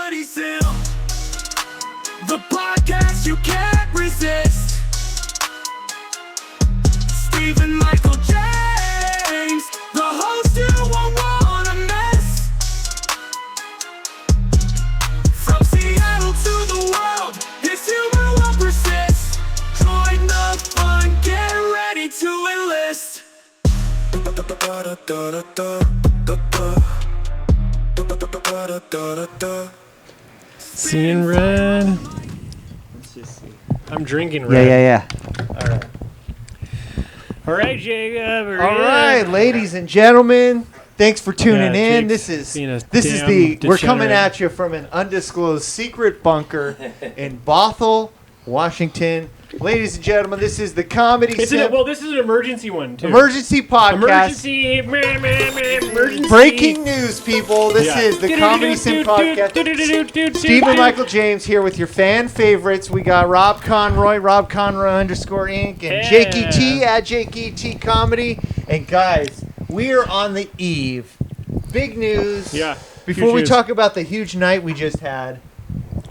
Comedy Sim, the podcast you can't resist. Stephen Michael James, the host you won't wanna miss. From Seattle to the world, his humor will persist. Join the fun, get ready to enlist. Seeing red. Let's just see. I'm drinking red. Yeah. All right, Jacob. All right, ladies and gentlemen, thanks for tuning in. Jake's This being a is damn we're coming degenerate. at you from an undisclosed secret bunker in Bothell, Washington. Ladies and gentlemen, this is the Comedy Sim This is an emergency one, too. emergency podcast. Emergency. Breaking news, people. This is the Comedy Sim podcast. Stephen Michael James here with your fan favorites. We got Rob Conroy _Inc. and Jakey T at Jakey T Comedy. And guys, we are on the eve. Big news. Yeah. Before we talk about the huge night we just had,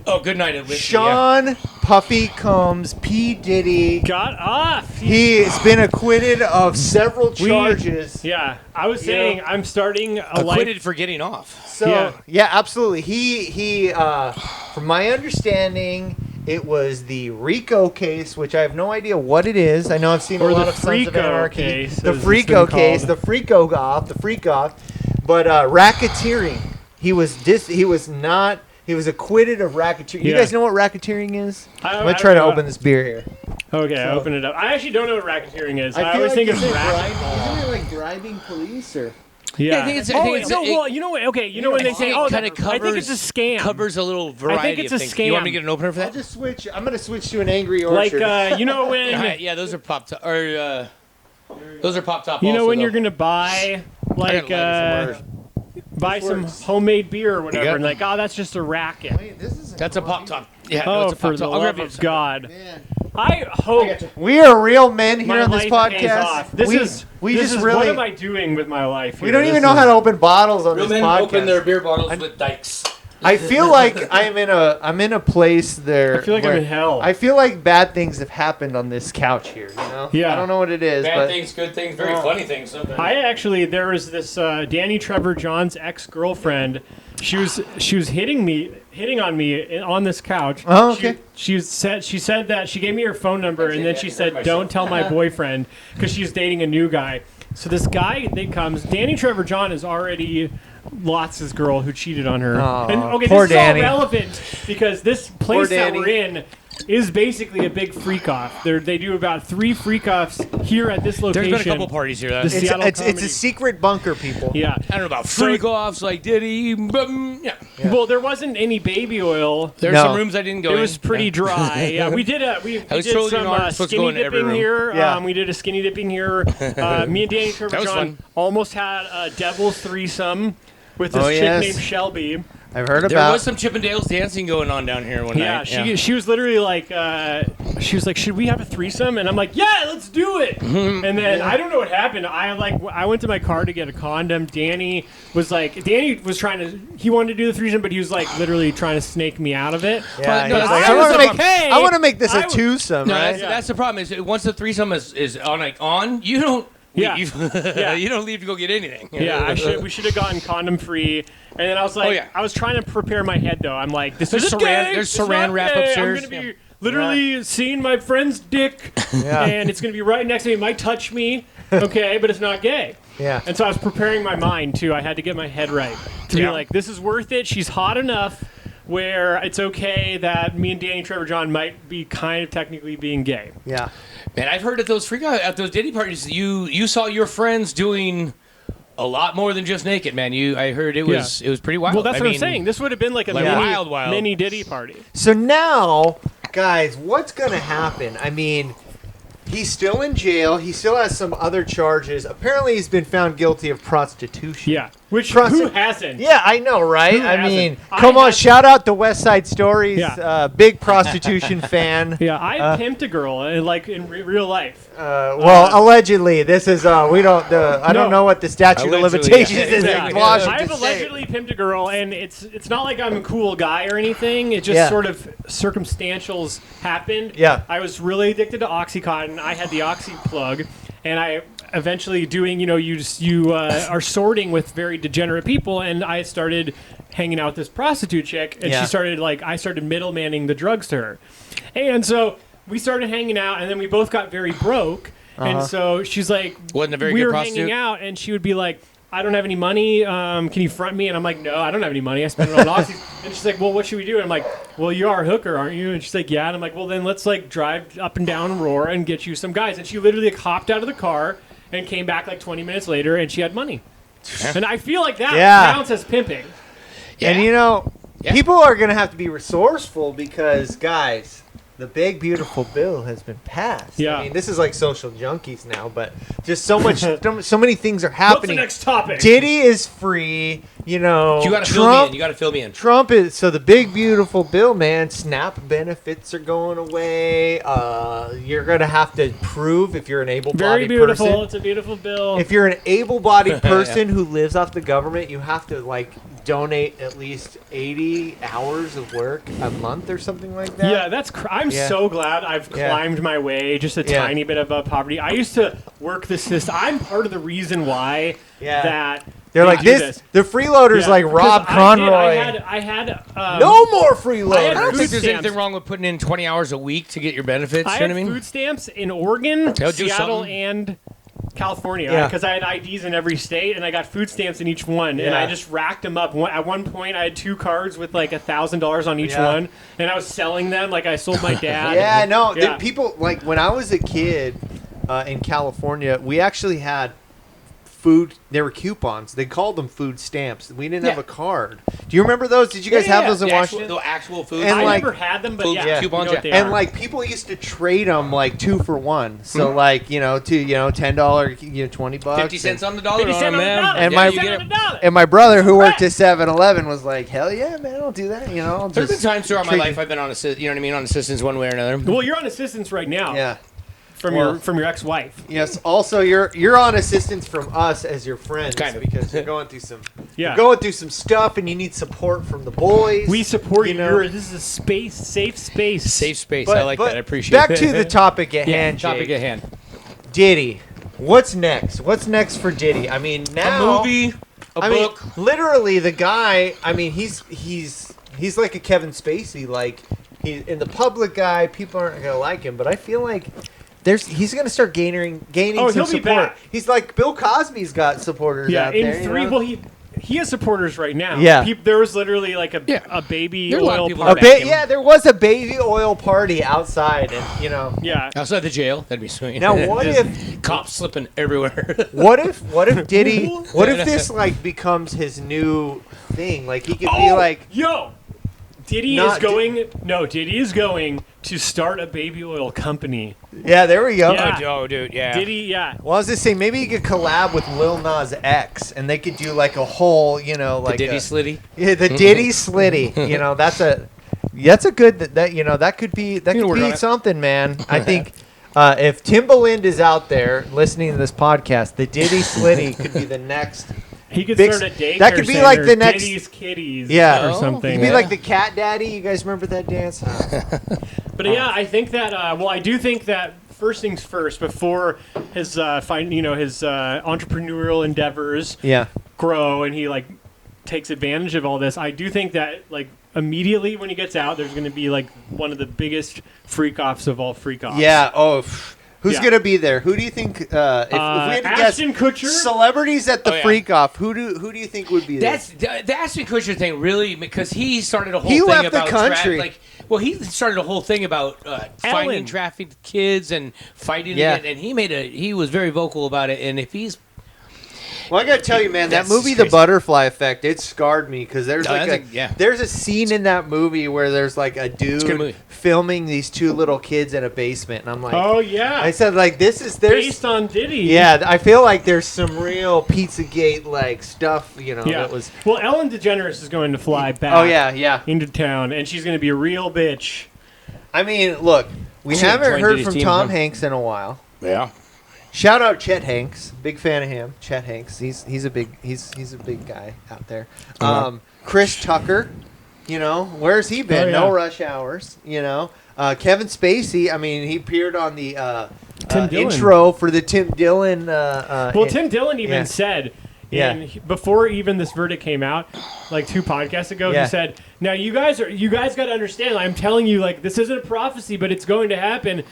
Oh, good night, Whiskey. Sean Puffy Combs, P. Diddy. Got off. He has been acquitted of several charges. Yeah. I was saying I'm starting a Acquitted life. for getting off. So yeah, absolutely. He from my understanding, it was the RICO case, which I have no idea what it is. I know I've seen a Or lot the of Sons of Freako Anarchy. case, The as it's Freako been case, called. the freak off. But racketeering. He was acquitted of racketeering. You Yeah. guys know what racketeering is? I I'm gonna try to don't know. open this beer here. Okay, So- open it up. I actually don't know what racketeering is. I feel always like think isn't it's it racketeering. Isn't it like bribing police or? Yeah. I think it's- I oh, think it's- no, it- well, you know what? Okay, you know when they say, "Oh, kind that, of I think it's a scam." Covers a little variety it's a of things. You want me to scam. get an opener for I'll that? just switch. I'm gonna switch to an Angry Like, Orchard. you know when, All right, yeah, those are pop top. Or those are pop top. you know also, when though. you're gonna buy, like, buy This some works. homemade beer or Yeah. whatever, and like, oh, that's just a racket. Wait, this isn't That's a pop coffee. top. Yeah, Oh, that's a for pop the top. I'll grab love you of God! Man. I hope We are real men here my on this life pays podcast. off. This is just what really am I doing with my life? we here? don't even This know is- how to open bottles on Real this men podcast. open their beer bottles with dikes. I feel like I'm in a place there. I feel like I'm where in hell. I feel like bad things have happened on this couch here. You know? Yeah. I don't know what it is, Bad but things, good things, very funny things sometimes. There was this Danny Trevor John's ex-girlfriend. She was hitting on me on this couch. Oh, okay. She said that she gave me her phone number, and then she said, "Don't tell my boyfriend," because she's dating a new guy. So this guy that comes, Danny Trevor John is already lost his girl who cheated on her. Aw, And okay, poor this Danny. is all relevant because this place that Danny. we're in is basically a big freak off. They do about 3 freak offs here at this There's location. been a couple parties here. This- it's Seattle it's a comedy. secret bunker, people. Yeah. I don't know about So- freak offs like Diddy. But, yeah. Well, there wasn't any baby oil. There's No. some rooms I didn't go in. It was pretty dry. Yeah, we did we was did totally some not supposed to go skinny in every dipping room. here. Yeah. We did a skinny dipping here. Me and Danny Trevor That was John fun. almost had a devil's threesome with this Oh, chick yes. named Shelby. I've heard There about. was some Chippendales dancing going on down here one Yeah, night. she was literally like, should we have a threesome? And I'm like, yeah, let's do it. Mm-hmm. And then I don't know what happened. I went to my car to get a condom. Danny was he wanted to do the threesome, but he was like literally trying to snake me out of it. Yeah, no, he's I like, I was want to make. okay. I want to make this I a w- twosome, No, right? that's the problem. Is once the threesome is on, you don't. Yeah. You, Yeah. you don't leave to go get anything. Yeah, we should have gotten condom free. And then I was like, Oh, yeah. I was trying to prepare my head though. I'm like, this There's is saran- gay. there's It's not saran wrap gay. upstairs. I'm gonna be literally seeing my friend's dick, Yeah. and it's gonna be right next to me. It might touch me, okay, but it's not gay. Yeah. And so I was preparing my mind too. I had to get my head right to be Yeah. like, this is worth it. She's hot enough where it's okay that me and Danny Trevor John might be kind of technically being gay. Yeah. Man, I've heard at those Diddy parties, you saw your friends doing a lot more than just naked, man. I heard it was pretty wild. Well, that's I what mean, I'm saying. This would have been like a like mini, wild. mini Diddy party. So now, guys, what's gonna happen? I mean, he's still in jail. He still has some other charges. Apparently, he's been found guilty of prostitution. Yeah. Which who hasn't? Yeah, I know, right? Who I hasn't? mean, I come on, have- shout out to West Side Stories, Yeah. big prostitution fan. Yeah, I pimped a girl like in real life. Allegedly, this is we don't. I don't No. know what the statute of Allegedly, limitations yeah. is in Yeah. Washington I've State. allegedly pimped a girl, and it's not like I'm a cool guy or anything. It just Yeah. sort of circumstantials happened. Yeah. I was really addicted to OxyContin. I had the Oxy plug, and I eventually doing, you are sorting with very degenerate people, and I started hanging out with this prostitute chick, and Yeah. she started I started middlemaning the drugs to her, and so we started hanging out, and then we both got very broke, and so she's like, Wasn't a very we good were prostitute? hanging out, and she would be like, I don't have any money. Can you front me? And I'm like, no, I don't have any money. I spent it on Oxy. And she's like, well, what should we do? And I'm like, well, you are a hooker, aren't you? And she's like, yeah. And I'm like, well, then let's drive up and down Aurora and get you some guys. And she literally hopped out of the car and came back 20 minutes later, and she had money. And I feel like that counts as pimping. And people are going to have to be resourceful because, guys, the big beautiful bill has been passed. Yeah. I mean, this is like social junkies now, but just so many things are What's the happening. next topic? Diddy is free. You gotta fill me in. You gotta fill me in. Trump is so the big beautiful bill, man. SNAP benefits are going away. You're gonna have to prove if you're an able-bodied Very beautiful. person. It's a beautiful bill. If you're an able-bodied person who lives off the government, you have to donate at least 80 hours of work a month or something like that. Yeah, I'm so glad I've climbed my way just a tiny bit above poverty. I used to work the system. I'm part of the reason why that They're they like do this. The freeloaders like because Rob Conroy. I had No more freeloaders. I I don't Food think there's stamps. anything wrong with putting in 20 hours a week to get your benefits. I You had know what I mean? food stamps in Oregon, They'll do Seattle, something. and California Yeah. because I had IDs in every state, and I got food stamps in each one, and I just racked them up. At one point, I had 2 cards with $1,000 on each one, and I was selling them like I sold my dad. Yeah, no. Yeah. People when I was a kid in California, we actually had food. There were coupons. They called them food stamps. We didn't have a card. Do you remember those? Did you guys have those in Washington? The actual food. And I like- never had them, but Food yeah, coupons, you know what they And are. people used to trade them 2 for 1. So $10, $20, 50 cents on the dollar 50 on cents them, on the man. dollar. And Yeah, my- you get it. And my brother, who worked at 7-Eleven, was like, "Hell yeah, man! I'll do that." I'll There's been just times throughout my treat- life I've been on on assistance one way or another. Well, you're on assistance right now. Yeah. From your ex-wife. Yes. Also, you're on assistance from us as your friends, Kind of. because you're going through some Yeah. stuff, and you need support from the boys. We support you. know. This is a safe space. Safe space. But- I like but that. I appreciate back it. to the topic at Yeah, hand. topic Jake. at hand. Diddy. What's next? What's next for Diddy? I mean, now A movie, a book. literally, the guy. I mean, he's like a Kevin Spacey. Like, he's in the public guy. People aren't gonna like him, but I feel like he's gonna start gaining Oh, some he'll be support. back. He's like Bill Cosby's got supporters Yeah, out in there. 3. Well, he has supporters right now. Yeah. There was literally a Yeah. baby There's a lot of oil people party. back him. yeah, there was a baby oil party outside, and Yeah. Outside the jail, that'd be sweet. Now, what if cops slipping everywhere? what if Diddy? What if this becomes his new thing? Like, he could be like. yo, Diddy Not is going. No, Diddy is going to start a baby oil company. Yeah, there we go. Yeah. Oh, dude, yeah. Diddy, yeah. Well, I was just saying, maybe he could collab with Lil Nas X, and they could do like a whole, The like Diddy a, Slitty. yeah, the Diddy Slitty. That's a good that could be work on it. something, man. I think if Timbaland is out there listening to this podcast, the Diddy Slitty could be the next. He could Big- start a daycare that could be center, like the next- Diddy's Kitties, Yeah. or Oh. something. He'd be Yeah. like the Cat Daddy. You guys remember that dance? But yeah, I think that. I do think that first things first. Before his entrepreneurial endeavors Yeah. grow, and he takes advantage of all this, I do think that immediately when he gets out, there's going to be one of the biggest freak offs of all freak offs. Yeah. Oh. Who's Yeah. gonna be there? Who do you think? If we had to guess, Ashton Kutcher. celebrities at the Oh, yeah. freak off. Who do you think would be there? That's the Ashton Kutcher thing, really, because he started a whole He thing left the about country. he started a whole thing about finding Ellen. trafficked kids and fighting Yeah. it, and he was very vocal about it. And if he's Well, I gotta tell you, man, that That's movie, The crazy. Butterfly Effect, it scarred me because there's No, like that's a- yeah. there's a scene in that movie where there's like a a good dude movie. filming these two little kids in a basement, and I'm like, Oh yeah. I said like there's based on Diddy. yeah, I feel like there's some real Pizzagate like stuff, Yeah. that was. Well, Ellen DeGeneres is going to fly back. Oh yeah. Into town, and she's going to be a real bitch. I mean, look, we She haven't joined heard Diddy's from team, Tom huh? Hanks in a while. Yeah. Shout out Chet Hanks, big fan of him. Chet Hanks, he's a big guy out there. Chris Tucker, where's he been? Oh, yeah. No Rush Hours, Kevin Spacey. I mean, he appeared on the Tim Dillon. intro for the Tim Dillon. Well, Tim Dillon even yeah. said, Yeah. before even this verdict came out, like 2 podcasts ago, Yeah. he said, "Now you guys got to understand. I'm telling you, like this isn't a prophecy, but it's going to happen.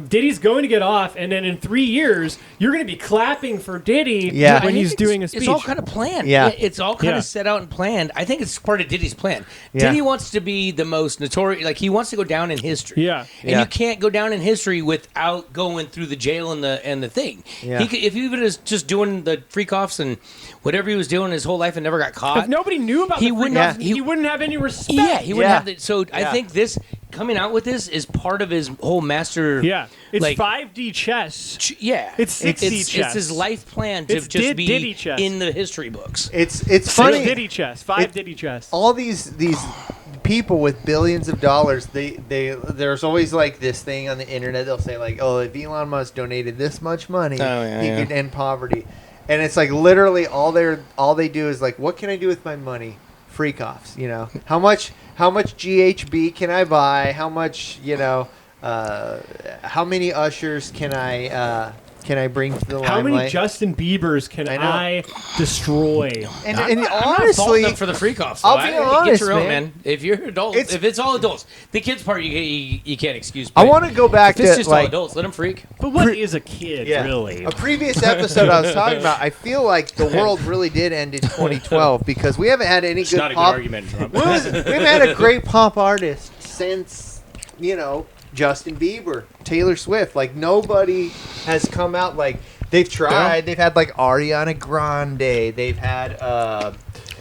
Diddy's going to get off, and then in 3 years, you're going to be clapping for Diddy Yeah. when I he's think doing a speech." It's all kind of planned. Yeah. It's all kind Yeah. of set out and planned. I think it's part of Diddy's plan. Yeah. Diddy wants to be the most notorious. Like, he wants to go down in history. Yeah. And Yeah. you can't go down in history without going through the jail and the thing. Yeah. He could, if he was just doing the freak offs and whatever he was doing his whole life and never got caught. If nobody knew about He the wouldn't freak have- offs, he wouldn't have any respect. Yeah, he wouldn't Yeah. have the. So I Yeah. think this coming out with this is part of his whole master. Yeah. It's like, 5D chess. Yeah, It's 6D It's chess. his life plan to It's just be Diddy chess. in the history books. It's Six funny. Diddy chess. 5 Diddy chess. All these people with billions of dollars, there's always like this thing on the internet. They'll say like, "Oh, if Elon Musk donated this much money, Oh, yeah, he yeah. could end poverty." And it's like literally all they do is like, "What can I do with my money? Freak offs, How much GHB can I buy? How much, how many ushers can I bring to the How many limelight?" Justin Biebers can I know. I destroy? and I'm not honestly, faulting them for the freak offs. I'll be honest, get your own, man. If you're adults, It's- if it's all adults, the kids part you can't excuse. I but want to go back If it's to just all like adults, let them freak. But what is a kid, Yeah. really? a previous episode I was talking about. I feel like the world really did end in 2012 because we haven't had any It's good not a good pop. argument, Trump. we haven't had a great pop artist since Justin Bieber, Taylor Swift. Like nobody has come out like they've tried. They've had like Ariana Grande. They've had Well,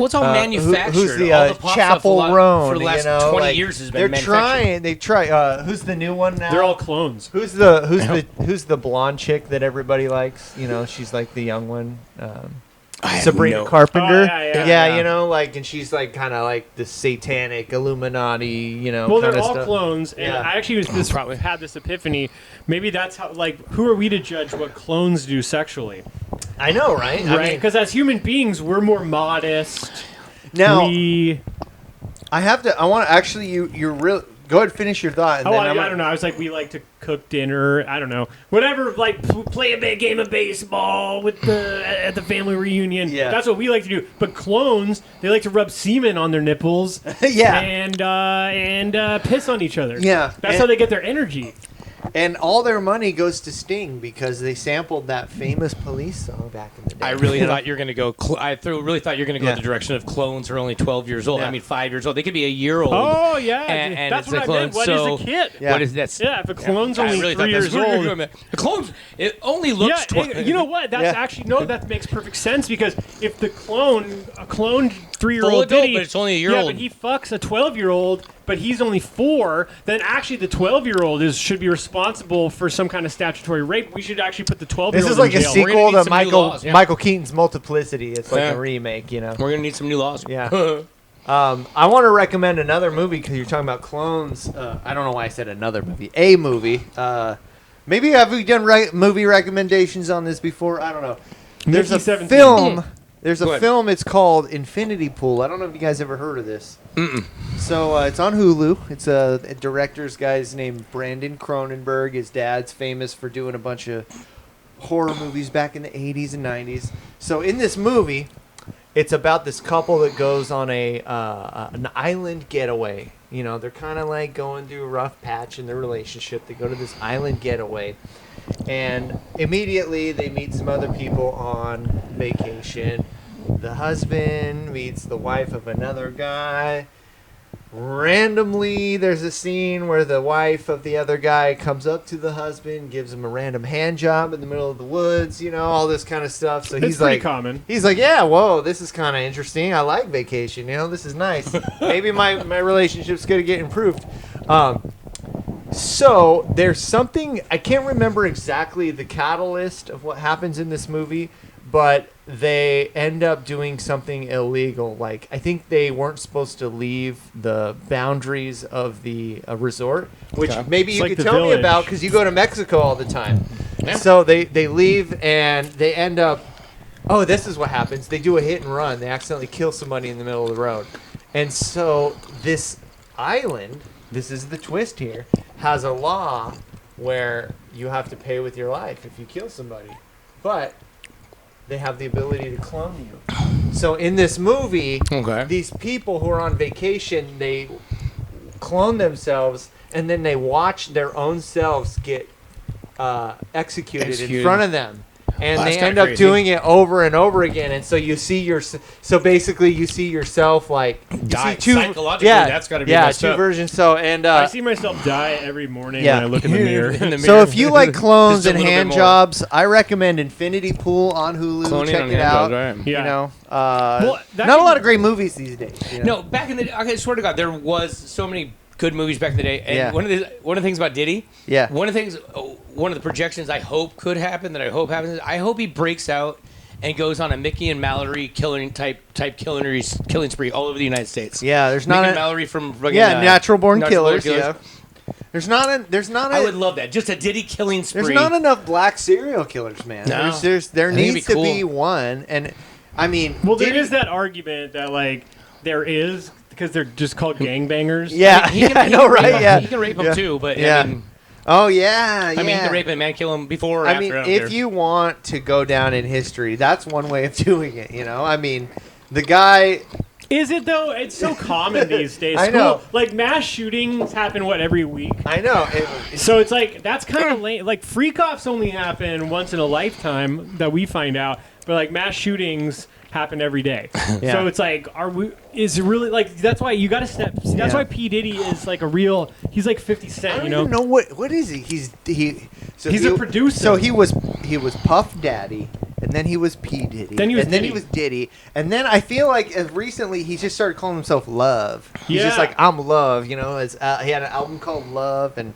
it's all manufactured. who's the all the pop stuff Chapel Roan? for the last 20 years has been they're manufactured. trying. They try. Who's the new one now? They're all clones. Who's the blonde chick that everybody likes? She's like the young one. I have Sabrina no- Carpenter. Oh, yeah. And she's like kind of like the satanic Illuminati, Well, they're kinda all stuff. clones, and Yeah. I actually Probably. had this epiphany. Maybe that's how. Like, who are we to judge what clones do sexually? I know, right? Right? Because as human beings, we're more modest. Now we. I want to actually you're real. Go ahead, finish your thought. And Oh, then I I'm don't know. I was like, we like to cook dinner. I don't know, whatever. Like, play a big game of baseball with at the family reunion. Yeah. That's what we like to do. But clones, they like to rub semen on their nipples. Yeah. And piss on each other. Yeah. That's how they get their energy. And all their money goes to Sting because they sampled that famous Police song back in the day. I really thought you were going to go. Really thought you were going to go Yeah. the direction of clones are only 12 years old. Yeah. I mean, 5 years old. They could be a year old. Oh yeah, And that's it's what a I clone. meant. What So is a kid? Yeah. What is that? Yeah, if a clone's I only really 3 thought years that's what you were old. doing, man. The clones, it only looks Yeah, 12. you know what? That's Yeah. actually that makes perfect sense because if a cloned Full 3-year-old adult, Diddy, but it's only a year yeah, old. but he fucks a 12-year-old, but he's only 4, then actually the 12-year-old should be responsible for some kind of statutory rape. We should actually put the 12-year-old This is like in a jail. We're gonna sequel need to some new Michael laws, yeah. Michael Keaton's Multiplicity. It's like Yeah. a remake, We're going to need some new laws. Yeah. I want to recommend another movie because you're talking about clones. I don't know why I said another movie. A movie. Maybe have we done movie recommendations on this before? I don't know. There's a Mickey 17. film. There's Go a ahead. film. It's called Infinity Pool. I don't know if you guys ever heard of this. So it's on Hulu. It's a director's guy's named Brandon Cronenberg. His dad's famous for doing a bunch of horror movies back in the 80s and 90s. So in this movie, it's about this couple that goes on an island getaway. They're kind of like going through a rough patch in their relationship. They go to this island getaway, and immediately they meet some other people on vacation. The husband meets the wife of another guy. randomly there's a scene where the wife of the other guy comes up to the husband, gives him a random hand job in the middle of the woods, all this kind of stuff. So It's pretty common. He's like, yeah, whoa, this is kind of interesting. I like vacation. This is nice. Maybe my relationship's going to get improved. So there's something, I can't remember exactly the catalyst of what happens in this movie, but they end up doing something illegal. Like, I think they weren't supposed to leave the boundaries of the resort, which maybe you could tell me about because you go to Mexico all the time. Yeah. So they leave and they end up, this is what happens. They do a hit and run. They accidentally kill somebody in the middle of the road. And so this island, this is the twist here, has a law where you have to pay with your life if you kill somebody. But they have the ability to clone you. So in this movie, these people who are on vacation, they clone themselves, and then they watch their own selves get executed in front of them. And they end up doing it over and over again, and so you see basically you see yourself like die psychologically. That's got to be messed two up. versions. So I see myself die every morning when I look in the mirror. So if you like clones and hand jobs, I recommend Infinity Pool on Hulu. Cloning Check on it out. Jobs, right. Yeah. Not a lot of great movies these days. No, back in the I swear to God, there was so many good movies back in the day. And one of the things about Diddy, one of the projections I hope could happen, that I hope happens, I hope he breaks out and goes on a Mickey and Mallory killing spree all over the United States. Yeah, there's Mickey not and Mallory from Natural Born Killers. Yeah. There's not. I would love that. Just a Diddy killing spree. There's not enough black serial killers, man. No. There needs to be one, and I mean, there is that argument that like there is. Because they're just called gangbangers. Yeah, I know, right? Yeah, he can rape them too, but yeah. I mean, I mean, he can rape a man, kill him before or I after. mean, if you want to go down in history, that's one way of doing it. I mean, the guy. Is it though? It's so common these days. I know. Like mass shootings happen every week. I know. So it's like that's kind of lame. Like freak offs only happen once in a lifetime that we find out, but like mass shootings happen every day. So it's like, is it really like, that's why you got to step. See, that's why P. Diddy is like he's like 50 Cent, I don't even know what is he? He's a producer. So he was Puff Daddy, and then he was P. Diddy, then he was Diddy, and then I feel like recently he just started calling himself Love. He's just like, I'm Love, he had an album called Love. And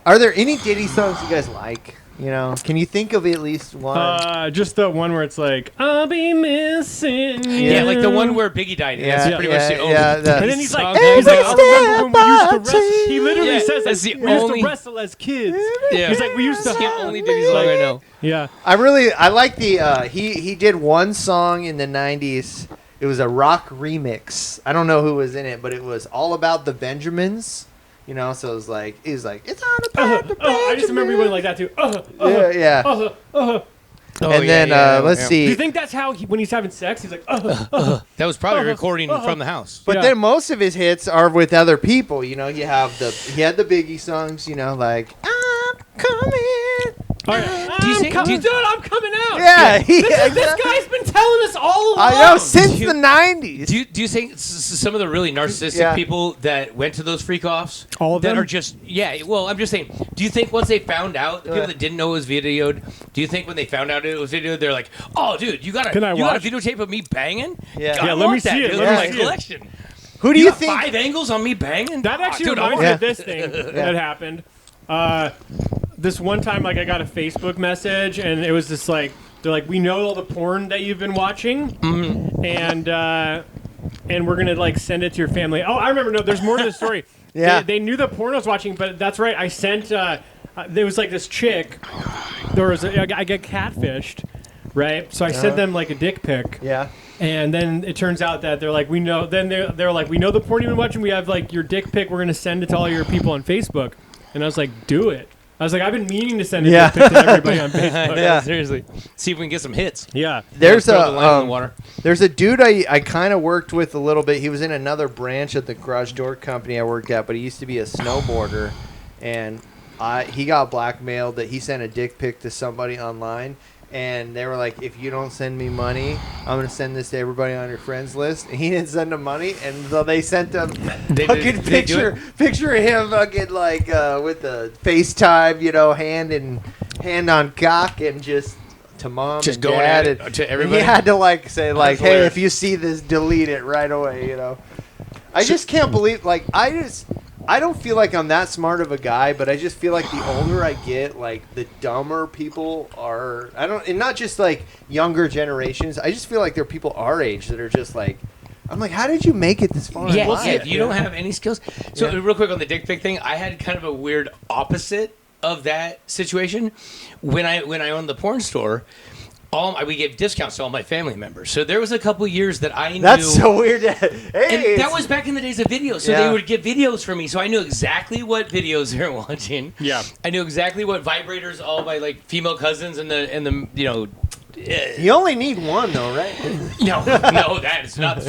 are there any Diddy songs you guys like? Can you think of at least one? Just the one where it's like, I'll be missing you. Yeah, like the one where Biggie died. That's pretty much the only. And then he's like, I remember when we used to wrestle. He literally says that we used to wrestle as kids. Yeah. He's like, we used to. That's the only Diddy song I know. Yeah. I like the he did one song in the 90s. It was a rock remix. I don't know who was in it, but it was all about the Benjamins. So it was like, it's on the path to I just remember he went like that too. Let's see. Do you think that's how when he's having sex, he's like, That was probably a recording from the house. But then most of his hits are with other people. You had the Biggie songs. Like, I'm coming. All right. I'm coming out. Yeah, this guy's been telling us all along. I know, since the 90s. Do you think some of the really narcissistic people that went to those freak-offs, all of them, that are just, well, I'm just saying, do you think once they found out, the people that didn't know it was videoed, do you think when they found out it was videoed, they're like, oh, dude, you got a videotape of me banging? Yeah, let me see it. Look at my collection. Who do you think? 5 angles on me banging? That actually reminds me of this thing that happened. This one time, like, I got a Facebook message, and it was just like, they're like, we know all the porn that you've been watching, and we're gonna like send it to your family. Oh, I remember. No, there's more to the story. They knew the porn I was watching, but that's right. I sent. There was like this chick. I get catfished, right? So I sent them like a dick pic. Yeah. And then it turns out that they're like, we know. Then they're like, we know the porn you've been watching. We have like your dick pic. We're gonna send it to all your people on Facebook. And I was like, do it. I was like, I've been meaning to send a dick pic to everybody on Facebook. Yeah, seriously. See if we can get some hits. Yeah. There's a dude I kind of worked with a little bit. He was in another branch at the garage door company I worked at, but he used to be a snowboarder, and he got blackmailed that he sent a dick pic to somebody online, And they were like, if you don't send me money, I'm going to send this to everybody on your friends list. And he didn't send them money. And so they sent him fucking picture of him fucking like with the FaceTime, you know, hand on cock and just to mom just and going dad. at it to everybody. He had to like say like, hey, hilarious. if you see this, delete it right away, you know. I just can't believe, like, I don't feel like I'm that smart of a guy, but I just feel like the older I get, like, the dumber people are. And not just like younger generations. I just feel like there are people our age that are just like, I'm like, how did you make it this far? Yeah, if you don't have any skills. So real quick on the dick pic thing, I had kind of a weird opposite of that situation. When I owned the porn store, we gave discounts to all my family members. So there was a couple years that I knew. That's so weird. Hey, and that was back in the days of videos. So they would get videos from me. So I knew exactly what videos they were watching. Yeah. I knew exactly what vibrators all my like female cousins and the you know. You only need one though, right? No, that is not.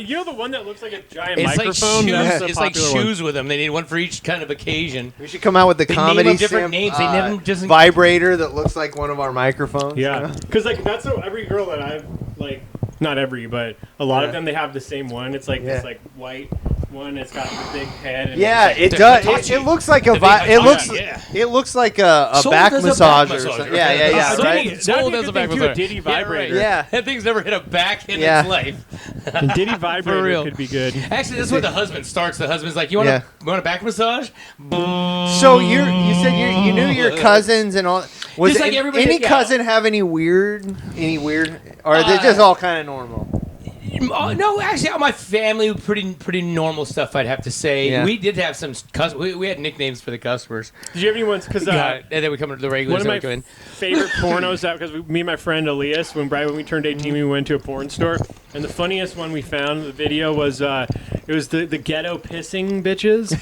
You're the one that looks like a giant It's microphone. like it's like shoes with them. They need one for each kind of occasion. We should come out with the They comedy name them different names. They never just vibrator that looks like one of our microphones. Yeah, because like that's what every girl that I've like, not every, but a lot of them, they have the same one. It's like this like white one. It's got the big head. And it does. It looks like a. It looks like a back massager. Or something. Yeah. Right. Soul does a back massager. A Diddy vibrator. Yeah, that thing's never hit a back in its life. And Diddy vibrator could be good. Actually, that's what the husband starts. The husband's like, "You want a back massage?" So you said you knew your cousins and all. Was Just like everybody, any cousin have any weird, or are they just all kind of normal? No, actually, my family pretty normal stuff. I'd have to say. Yeah. We did have some. We had nicknames for the customers. Did you have any ones? Because and then we come to the regulars. One of my favorite pornos out because me and my friend Elias, when we turned 18, we went to a porn store, and the funniest one we found the video was it was the ghetto pissing bitches,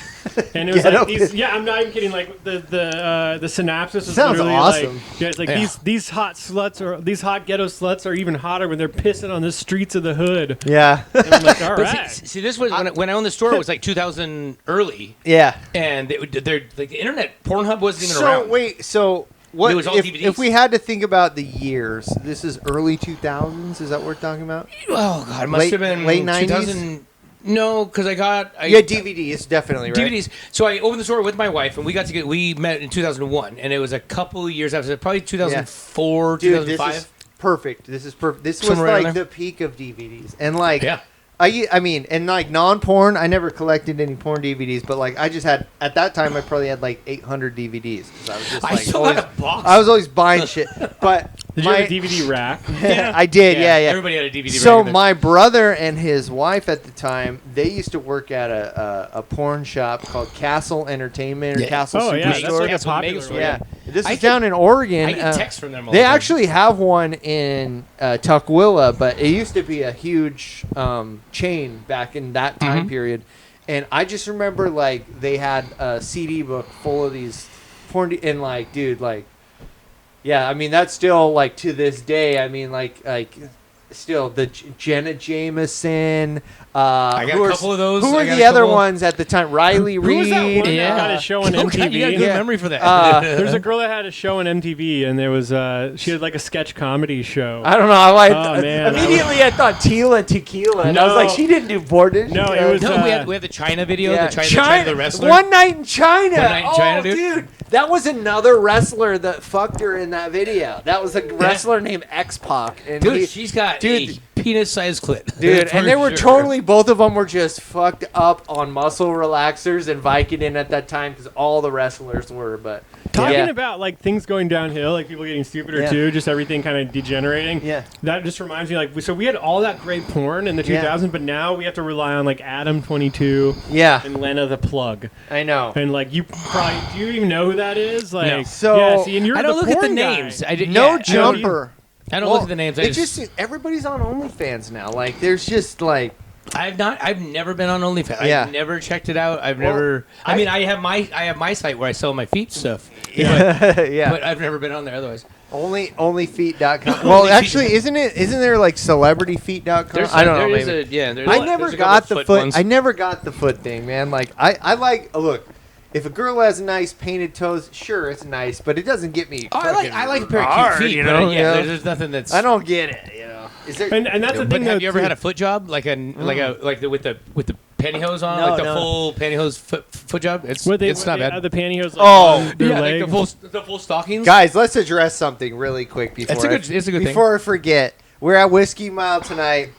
and it was like these. Yeah, I'm not even kidding. Like the synopsis is sounds literally awesome. like it's like these hot sluts or these hot ghetto sluts are even hotter when they're pissing on the streets of the hood. Yeah. And I'm like, all right. See, this was when I owned the store. It was like 2000 early. Yeah. And they're like the internet. Pornhub wasn't even around. So what? It was all DVDs. If we had to think about the years, this is early 2000s. Is that what we're talking about? Oh God, it must have been late 90s. 2000. No, because yeah, DVDs definitely, right? DVDs. So I opened the store with my wife, and we met in 2001, and it was a couple years after, probably 2004, 2005. This is perfect. This is perfect. This was Somewhere like the peak of DVDs, and like, I mean, and like non-porn, I never collected any porn DVDs, but like I just had at that time I probably had like 800 DVDs because I was just like still had a box. I was always buying shit, but. Did you have a DVD rack? I did, yeah. Everybody had a DVD rack. So my brother and his wife at the time, they used to work at a porn shop called Castle Entertainment or Castle Superstore. That's like a popular one. Yeah. This is down in Oregon. I get texts from them all They the time. actually have one in Tukwila, but it used to be a huge chain back in that time period. And I just remember, like, they had a CD book full of these porn, and, like, dude, like, yeah, I mean, that's still, like, to this day, I mean, like still, the Jenna Jameson. I got a couple of those. Who were the other ones at the time? Riley Reid. Who was that one that got a show on MTV? You got a good memory for that. There's a girl that had a show on MTV, and there was she had like a sketch comedy show. I don't know. Oh, man. Immediately I thought Tila Tequila, and I was like, she didn't do porn, did she? No, it was. No, we had the China video. The China the wrestler. One Night in China. One Night in China, dude. That was another wrestler that fucked her in that video. That was a wrestler named X-Pac. And dude, she's got a penis-sized clit. Dude, and they were totally, both of them were just fucked up on muscle relaxers and Vicodin at that time because all the wrestlers were, but... Talking about like things going downhill, like people getting stupider too, just everything kind of degenerating. Yeah. That just reminds me, like, so we had all that great porn in the 2000s, but now we have to rely on like Adam 22 and Lena the Plug. I know. And like, you probably, do you even know who that is? Like, no. So, yeah, see, and you're I don't the look at the porn guy. names. Jumper. I don't look at the names. It just everybody's on OnlyFans now. Like, there's just like... I've never been on OnlyFans. Yeah. I've never checked it out. I've never. I mean, I have my site where I sell my feet stuff. Yeah, yeah. But I've never been on there otherwise. Onlyfeet.com. Well, actually, isn't there like celebrityfeet.com? I don't know. Maybe. I never got the foot. I never got the foot thing, man. Like, I like. Look, if a girl has nice painted toes, sure, it's nice, but it doesn't get me. I like a pair of hard, cute feet, you know? there's nothing that's. I don't get it, you know. Is there? And that's the thing. Have you ever had a foot job like with the pantyhose on, No, like the no. full pantyhose foot job? It's What they it's not bad. the pantyhose. Like, Oh, on their Yeah, legs. like the full stockings. Guys, let's address something really quick before It's a good thing. before I forget. We're at Whiskey Mile tonight.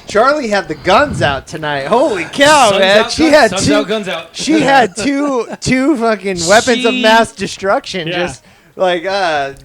Charlie had the guns out tonight. Holy cow, Sun's man! out, She guns- had sun's two. out, guns out. She had two fucking weapons of mass destruction. Yeah. Just like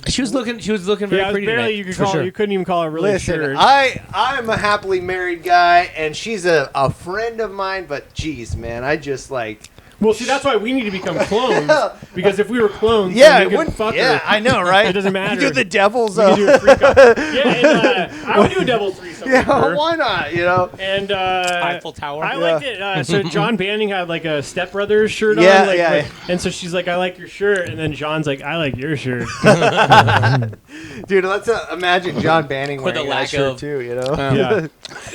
She was looking very Yeah, it was pretty barely tonight, you could for call. sure. You couldn't even call her really listen, shirt. I'm a happily married guy, and she's a friend of mine. But geez, man, I just like. Well, see, that's why we need to become clones. Because if we were clones, Yeah, then it we could wouldn't. fuck Yeah, her. I know, right? It doesn't matter. You do the devil's. We could do a freak off. Yeah, and, I would do a double threesome. with Yeah, her. why not? You know. And Eiffel Tower. I liked it. So John Banning had like a Step Brothers shirt on. Yeah, like, yeah. And so she's like, "I like your shirt," and then John's like, "I like your shirt." Dude, let's imagine John Banning With wearing the that lack shirt of- too. You know. Yeah.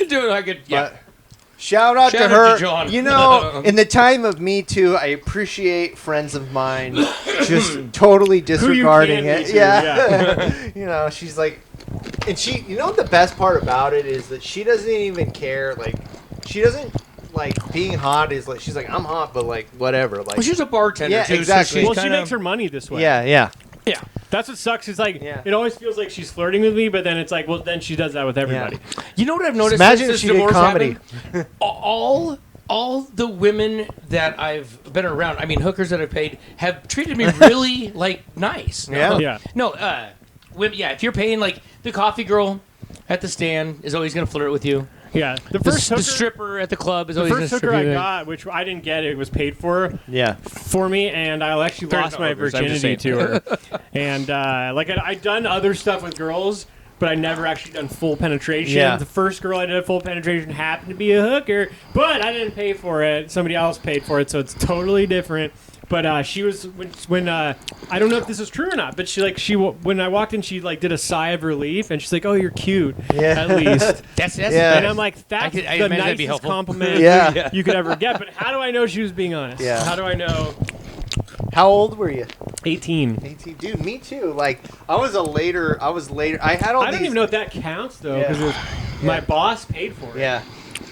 Doing like a But shout out to Shout her. out to John. You know, in the time of Me Too, I appreciate friends of mine just totally disregarding can it. Me Too, Yeah. You know, she's like, and she. You know what the best part about it is that she doesn't even care. Like, she doesn't like being hot. Is like she's like I'm hot, but like whatever. Like Well, she's a bartender Yeah, too. exactly. So Well, she's she kinda, makes her money this way. yeah. Yeah. That's what sucks. It's like Yeah. it always feels like she's flirting with me, but then it's like, well, then she does that with everybody. You know what I've noticed? Imagine if since she this did divorce comedy. happened? All the women that I've been around, I mean, hookers that I've paid, have treated me really like nice. Yeah. Yeah. No, women, if you're paying like the coffee girl at the stand is always gonna flirt with you. Yeah. The The, first the hooker, stripper at the club is the always first gonna hooker strip I you. got, which I didn't get, it was paid for Yeah. me, and I actually There's lost no my hookers, I'm just virginity to saying. her. And like I'd done other stuff with girls, but I never actually done full penetration. Yeah. The first girl I did full penetration happened to be a hooker, but I didn't pay for it. Somebody else paid for it, so it's totally different. But she was when I don't know if this is true or not, but when I walked in, she like did a sigh of relief, and she's like, "Oh, you're cute." Yeah. At least. That's Yeah. And I'm like, that's I the imagine that'd be nicest helpful. compliment Yeah. you could ever get. But how do I know she was being honest? Yeah. How do I know? How old were you? 18. 18. Dude, me too. Like I was later. I had all I these. don't even know if that counts though, Yeah. because my boss paid for it. Yeah.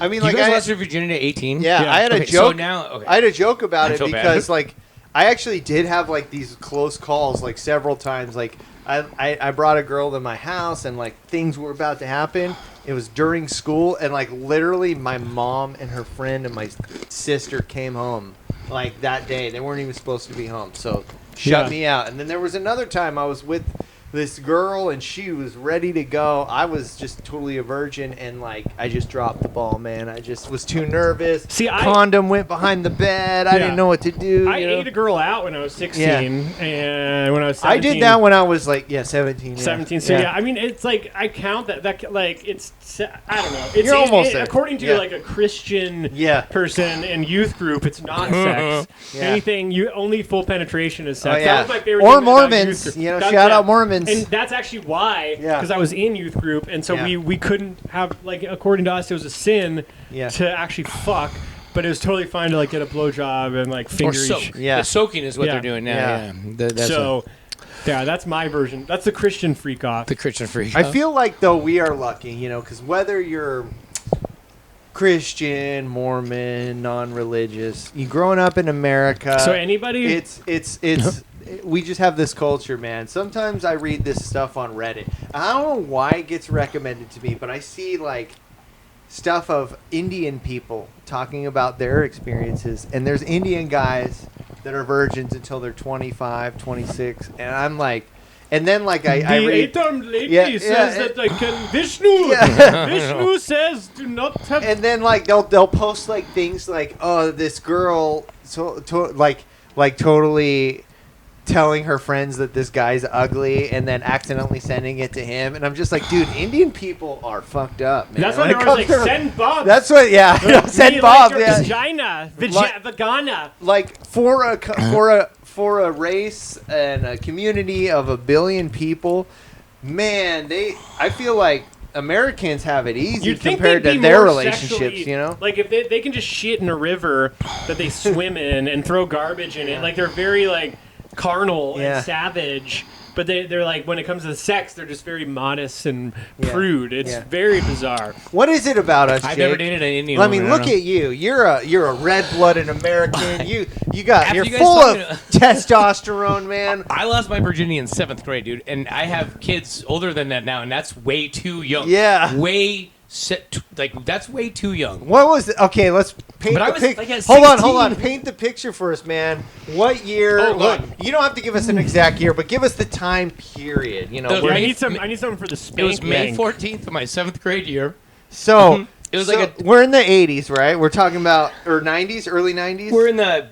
I mean, You like guys I, lost your virginity at 18? yeah, Yeah. I had a Okay, joke. So now, okay. I had a joke about I it feel bad. because like I actually did have like these close calls like several times. Like I brought a girl to my house and like things were about to happen. It was during school and like literally my mom and her friend and my sister came home like that day. They weren't even supposed to be home, so shut Yeah. me out. And then there was another time I was with this girl and she was ready to go. I was just totally a virgin and like I just dropped the ball, man. I just was too nervous. See, Condom went behind the bed. I Yeah. didn't know what to do. I you know? ate a girl out when I was 16, Yeah. and when I was 17. I did that when I was like 17. Yeah. 17. So yeah. I mean, it's like I count that like it's I don't know. It's You're almost there. according to Yeah. like a Christian Yeah. person and youth group. It's not sex. Yeah. Anything you only full penetration is sex. Oh, yeah. That was my favorite. Or thing about Mormons, youth group. you know, That's- shout yeah. out Mormons. And that's actually why, Yeah. because I was in youth group, and so Yeah. we couldn't have like according to us it was a sin Yeah. to actually fuck. But it was totally fine to like get a blowjob and like Or finger soak. each. Yeah. The soaking is what Yeah. they're doing now. Yeah. Yeah. That's So, yeah, that's my version. That's the Christian freak off. the Christian freak. I feel like though we are lucky, you know, because whether you're Christian, Mormon, non-religious, you growing up in America. So anybody, It's we just have this culture, man. Sometimes I read this stuff on Reddit. I don't know why it gets recommended to me, but I see like stuff of Indian people talking about their experiences, and there's Indian guys that are virgins until they're 25, 26, and I'm like, and then like I the read, eight-armed lady Yeah, says yeah, that I can Vishnu. Yeah. Vishnu says do not have. and then like they'll post like things like, oh, this girl like totally telling her friends that this guy's ugly and then accidentally sending it to him, and I'm just like, dude, Indian people are fucked up, man. That's When why it I was like, comes to- send Bob. That's what, yeah. Send Me Bob. like your Yeah. vagina, Like- vagina. Like for a race and a community of 1 billion people, man, I feel like Americans have it easy You'd think compared they'd to be their more relationships, sexually- you know? Like if they can just shit in a river that they swim in and throw garbage in it. Like they're very like carnal and savage. But they're like, when it comes to sex, they're just very modest and prude. It's very bizarre. What is it about us, I've Jake? never dated an Indian I mean, woman, look at you. You're a red-blooded American. You're full talking of testosterone, man. I lost my virginity in 7th grade, dude, and I have kids older than that now, and that's way too young. Yeah. That's way too young. What was it? Okay, let's paint But I the was, picture. like, at Hold on. 16. Paint the picture for us, man. What year? Oh, look, God. you don't have to give us an exact year, but give us the time period. You know, The- where I May- need something for the spank. It was May bank. 14th of my 7th grade year. so It was so like a- we're in the 80s, right? We're talking about or 90s, early 90s. We're in the,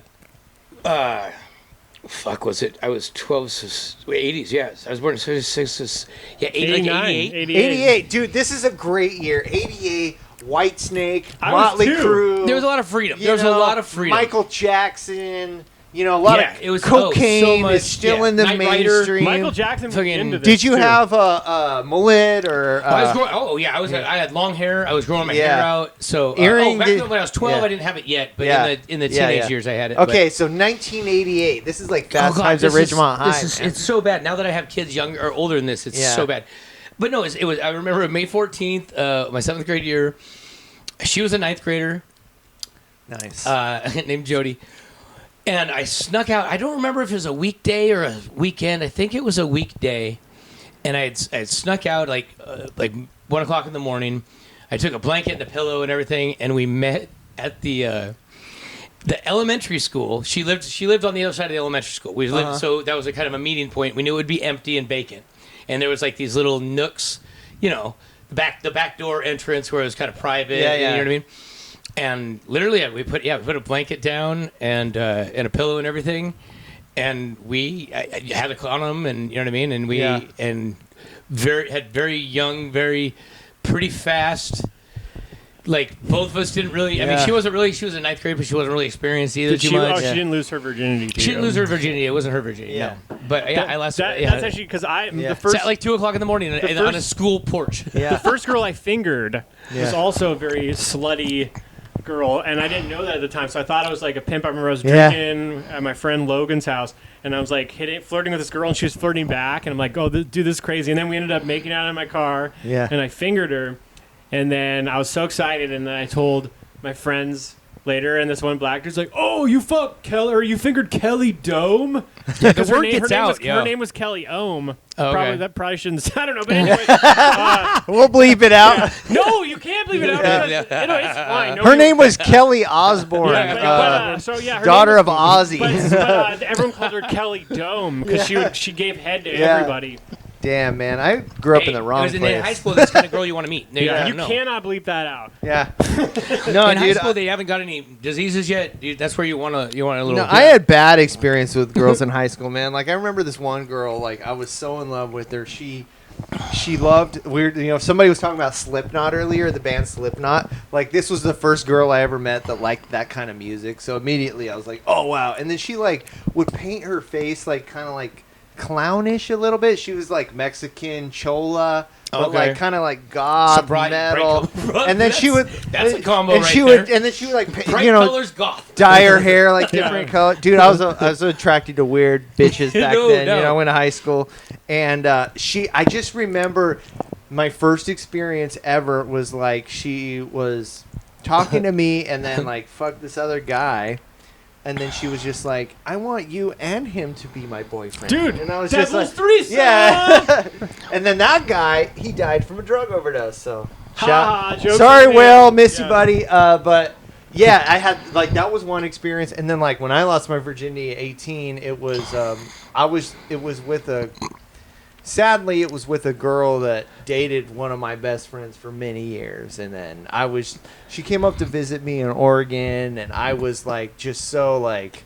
fuck was it? I was 12, 80s, yes. I was born in 66, 89, 88. 88, dude. This is a great year. 88. White Snake, I was Motley too. Crue. There was a lot of freedom. you There was a know, lot of freedom. Michael Jackson. You know, a lot Yeah, of it was- cocaine so much, is still yeah. in the Knight Rider, mainstream. Michael Jackson was Fucking- into this, Did you too. have a mullet or? I was growing, I had long hair. I was growing my hair out. So Earring back did- when I was 12, yeah. I didn't have it yet, but Yeah. in the Yeah, teenage yeah. years, I had it. Okay, so 1988. This is like but, Fast Times at Ridgemont High. it's so bad. Now that I have kids younger or older than this, it's Yeah. so bad. But no, it was. I remember May 14th, my 7th grade year. She was a 9th grader. Nice. Named Jody. And I snuck out. I don't remember if it was a weekday or a weekend. I think it was a weekday. And I had snuck out like 1 o'clock in the morning. I took a blanket and a pillow and everything, and we met at the elementary school. She lived on the other side of the elementary school. We lived, so that was a kind of a meeting point. We knew it would be empty and vacant, and there was like these little nooks, you know, the back door entrance where it was kind of private. Yeah, You yeah. know what I mean? And literally, we put a blanket down and a pillow and everything, and I had a condom, and you know what I mean. And we had very young, very pretty fast. Like both of us didn't really. I mean, she was in 9th grade, but she wasn't really experienced either too much. She didn't lose her virginity. She didn't lose her virginity. It wasn't her virginity. Yeah. No. But I lasted. That's actually because the It's first at like 2 o'clock in the morning on a school porch. Yeah. the first girl I fingered was also a very slutty girl, and I didn't know that at the time, so I thought I was like a pimp. I remember I was drinking at my friend Logan's house, and I was like flirting with this girl, and she was flirting back, and I'm like, oh, dude, this is crazy. And then we ended up making out in my car, and I fingered her, and then I was so excited, and then I told my friends later, and this one black dude's like, oh, you fucked Kelly, or you fingered Kelly Dome? Yeah, the word gets out. Her name was Kelly Ohm. Oh, okay. Probably shouldn't. I don't know, but anyway. We'll bleep it out. No, you can't believe it. It's fine. Her name was Kelly Osbourne, her daughter name of was- Ozzy. But everyone called her Kelly Dome because she gave head to everybody. Damn, man, I grew up in the wrong In place. high school, that's the kind of girl you want to meet. You cannot bleep that out. Yeah. No, in high dude. school, they haven't got any diseases yet. Dude, that's where you want a little. No, I had bad experience with girls in high school, man. Like I remember this one girl, like I was so in love with her. She loved weird. You know, somebody was talking about Slipknot earlier, the band Slipknot. Like this was the first girl I ever met that liked that kind of music. So immediately I was like, oh wow. And then she like would paint her face like kind of like clownish a little bit. She was like Mexican chola. But like kind of like goth metal, and then she would. That's a combo, and right she there. would, and then she would like, Bright you know, colors, goth. dye her hair like different color. Dude, I was attracted to weird bitches back then. You know, in high school, and I just remember my first experience ever was like she was talking to me, and then like fuck this other guy. And then she was just like, I want you and him to be my boyfriend. Dude, and I was Devil's just like, threesome! Yeah. And then that guy, he died from a drug overdose. So, joke sorry, on Will, him. miss you, buddy. But yeah, I had like that was one experience. And then like when I lost my virginity at 18, it was sadly it was with a girl that dated one of my best friends for many years. And then she came up to visit me in Oregon, and I was like just so like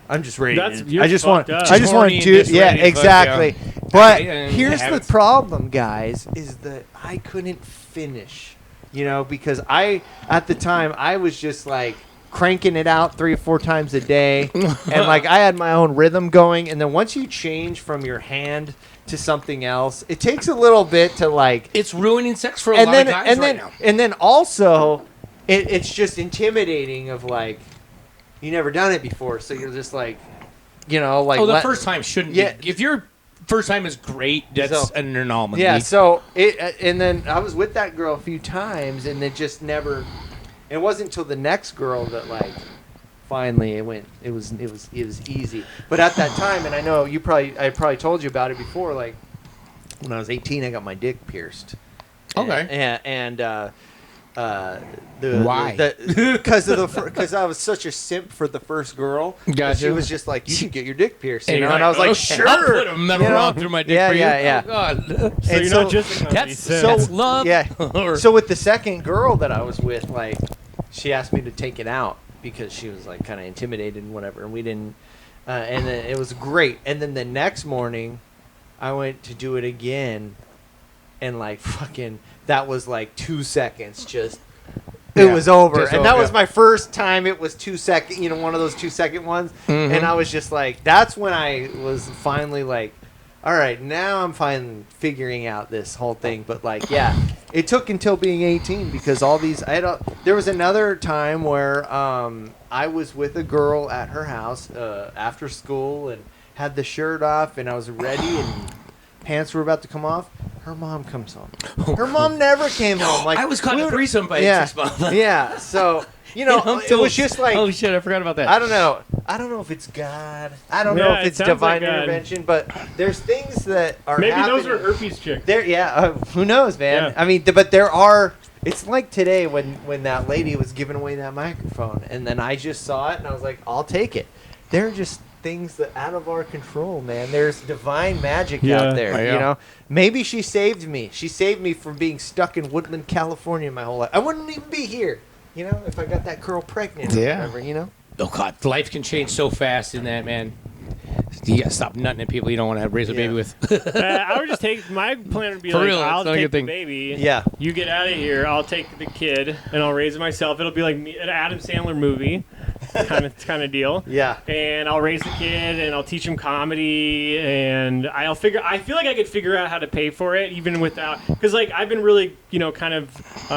I'm just ready. I just want to do yeah, exactly. But here's the problem, guys, is that I couldn't finish, you know, because at the time I was just like cranking it out 3 or 4 times a day. And like I had my own rhythm going. And then once you change from your hand to something else, it takes a little bit to like. It's ruining sex for a lot of guys right now. And then also, it's just intimidating of like, you never done it before. So you're just like, you know, like. Oh, the first time shouldn't be. If your first time is great, that's an anomaly. Yeah, so and then I was with that girl a few times, and it just never. It wasn't until the next girl that like finally it went. It was easy. But at that time, and I know I probably told you about it before. Like when I was 18, I got my dick pierced. Okay. Why? Because I was such a simp for the first girl. Gotcha. She was just like, you can get your dick pierced, and I was like, sure. I'll put a metal rod through my dick for you. Yeah. Oh, God. So you're not just a comedy simp. That's love. Yeah. So with the second girl that I was with, like, she asked me to take it out because she was like kind of intimidated and whatever, and we didn't. And then it was great. And then the next morning, I went to do it again, and like fucking. That was like 2 seconds. It was over, and that was my first time. It was 2 second, one of those 2 second ones, and I was just like, that's when I was finally like, all right, now I'm finally figuring out this whole thing. But like, yeah, it took until being 18 because all these. There was another time where I was with a girl at her house after school and had the shirt off, and I was ready and pants were about to come off. Her mom comes home. Her mom never came home. Like I was caught in a threesome by 6 months. Yeah, so it was just like, oh shit, I forgot about that. I don't know if it's God. I don't know if it's divine intervention, but there's things that are maybe happening. those are herpes chicks. Who knows, man? Yeah. I mean, but there are. It's like today when that lady was giving away that microphone, and then I just saw it and I was like, I'll take it. They're just things that out of our control, man. There's divine magic out there, Maybe she saved me. She saved me from being stuck in Woodland, California my whole life. I wouldn't even be here, if I got that girl pregnant or whatever, Oh God, life can change so fast in that, man. You gotta stop nutting at people you don't want to raise a baby with. I would just take, my plan would be For like, real, I'll it's not a take good the thing. baby. Yeah. You get out of here. I'll take the kid and I'll raise it myself. It'll be like an Adam Sandler movie kind of deal. Yeah. And I'll raise the kid and I'll teach him comedy and I feel like I could figure out how to pay for it even without, because like I've been really, kind of,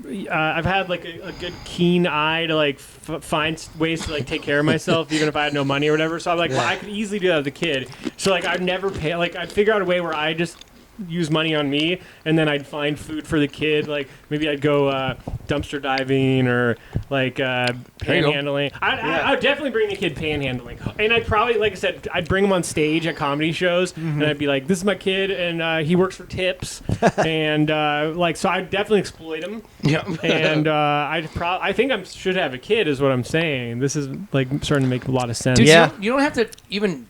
I've had like a good keen eye to like find ways to like take care of myself even if I had no money or whatever. So I'm like, well, I could easily do that with a kid. So like I'd never pay. Like I'd figure out a way where I just use money on me and then I'd find food for the kid. Like maybe I'd go dumpster diving or like panhandling. I would definitely bring the kid panhandling, and I'd probably, like I said, I'd bring him on stage at comedy shows, and I'd be like, "This is my kid, and he works for tips," and so I'd definitely exploit him. Yeah, and I think I should have a kid, is what I'm saying. This is like starting to make a lot of sense. Dude, you don't have to even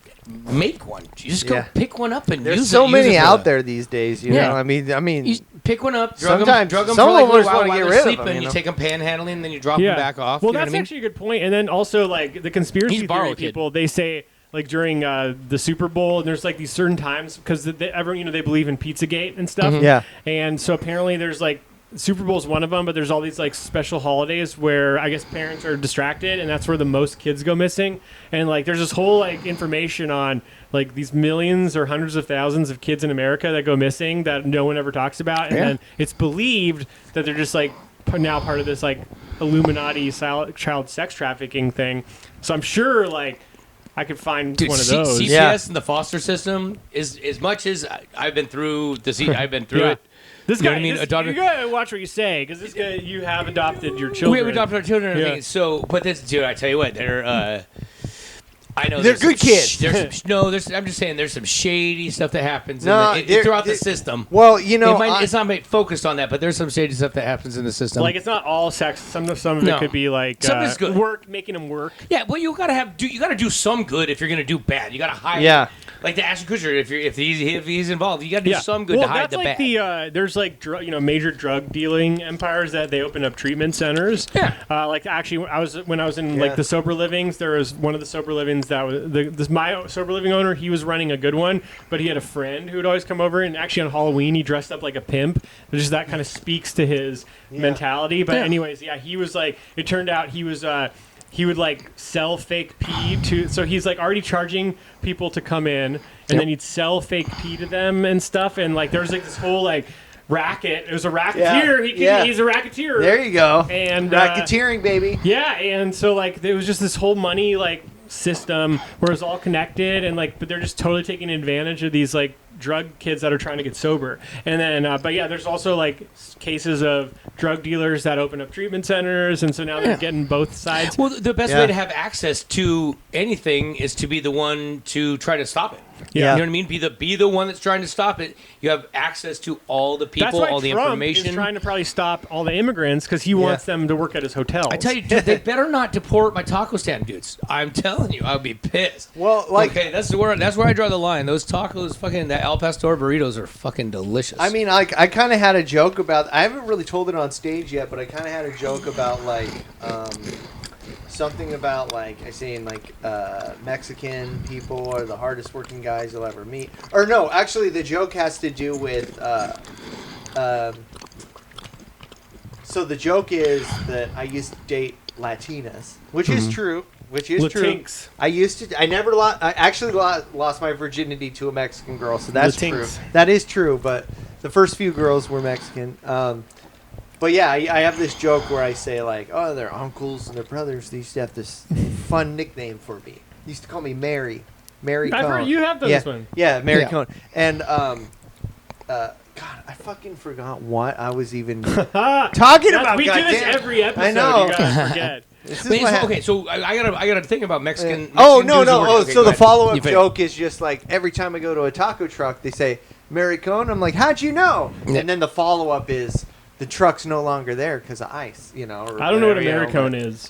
make one. You just go pick one up and There's use it. There's so many out there these days, you know. I mean, you pick one up, drug them some for like of a us while want to while get they're rid sleeping, of them. you take them panhandling, and then you drop them back off. Well, you know that's what I mean? actually a good point. And then also like the conspiracy theory people, they say like during the Super Bowl, and there's like these certain times because everyone they believe in Pizzagate and stuff. Mm-hmm. Yeah, and so apparently there's like. Super Bowl's one of them, but there's all these like special holidays where I guess parents are distracted, and that's where the most kids go missing. And like, there's this whole like information on like these millions or hundreds of thousands of kids in America that go missing that no one ever talks about, and then it's believed that they're just like now part of this like Illuminati child sex trafficking thing. So I'm sure like I could find one of those. CPS and the foster system is as much as I've been through I've been through it. This guy, you gotta watch what you say, because this guy, you have adopted your children. We have adopted our children and everything. So, but this, dude, I tell you what, they're, I know they're good kids. I'm just saying, there's some shady stuff that happens throughout the system. Well, it's not focused on that, but there's some shady stuff that happens in the system. Like, it's not all sex. Some of it could be like good. Work, making them work. Yeah, well, you gotta do some good if you're gonna do bad. You gotta hire. Yeah. like the Ashton Kutcher. If he's involved, you got to do some good to hide the bad. There's like major drug dealing empires that they open up treatment centers. Yeah. Like actually, when I was in like the sober livings, there was one of the sober livings that was my sober living owner. He was running a good one, but he had a friend who would always come over, and actually on Halloween he dressed up like a pimp. Just that kind of speaks to his mentality. But anyways, he was like. It turned out he was. He would like sell fake pee so he's like already charging people to come in, and then he'd sell fake pee to them and stuff, and like there was like this whole like racket. It was a racketeer. He's a racketeer. There you go. And racketeering, baby. Yeah, and so like there was just this whole money like system where it was all connected, and like but they're just totally taking advantage of these like drug kids that are trying to get sober. And then but yeah, there's also like cases of drug dealers that open up treatment centers, and so now they're getting both sides. Well, the best way to have access to anything is to be the one to try to stop it. You know what I mean? Be the one that's trying to stop it. You have access to all the people, all the information. He's trying to probably stop all the immigrants because he wants them to work at his hotels. I tell you, dude, they better not deport my taco stand dudes. I'm telling you, I'll be pissed. Well, like, okay, that's where I draw the line. Those tacos, fucking the Al Pastor burritos are fucking delicious. I mean, like, I kind of had a joke about. I haven't really told it on stage yet, but I kind of had a joke about like. Something about like I saying like Mexican people are the hardest working guys you'll ever meet. Or no, actually the joke has to do with so the joke is that I used to date Latinas, which is true. Which is Latinx. true. I never lost. I actually lost my virginity to a Mexican girl, so that's Latinx. true. That is true. But the first few girls were Mexican. But yeah, I have this joke where I say like, oh, they're uncles and their brothers. They used to have this fun nickname for me. They used to call me Mary Cone. You have done this one. Yeah, Mary Cone. And God, I fucking forgot what I was even talking about. We do this every episode. I know. You guys forget. So I gotta think about Mexican. Oh Mexican no. dudes who So the follow-up joke is just like every time I go to a taco truck, they say Mary Cone. I'm like, how'd you know? Yeah. And then the follow-up is. The truck's no longer there because of ice, you know. I don't know what Americone is.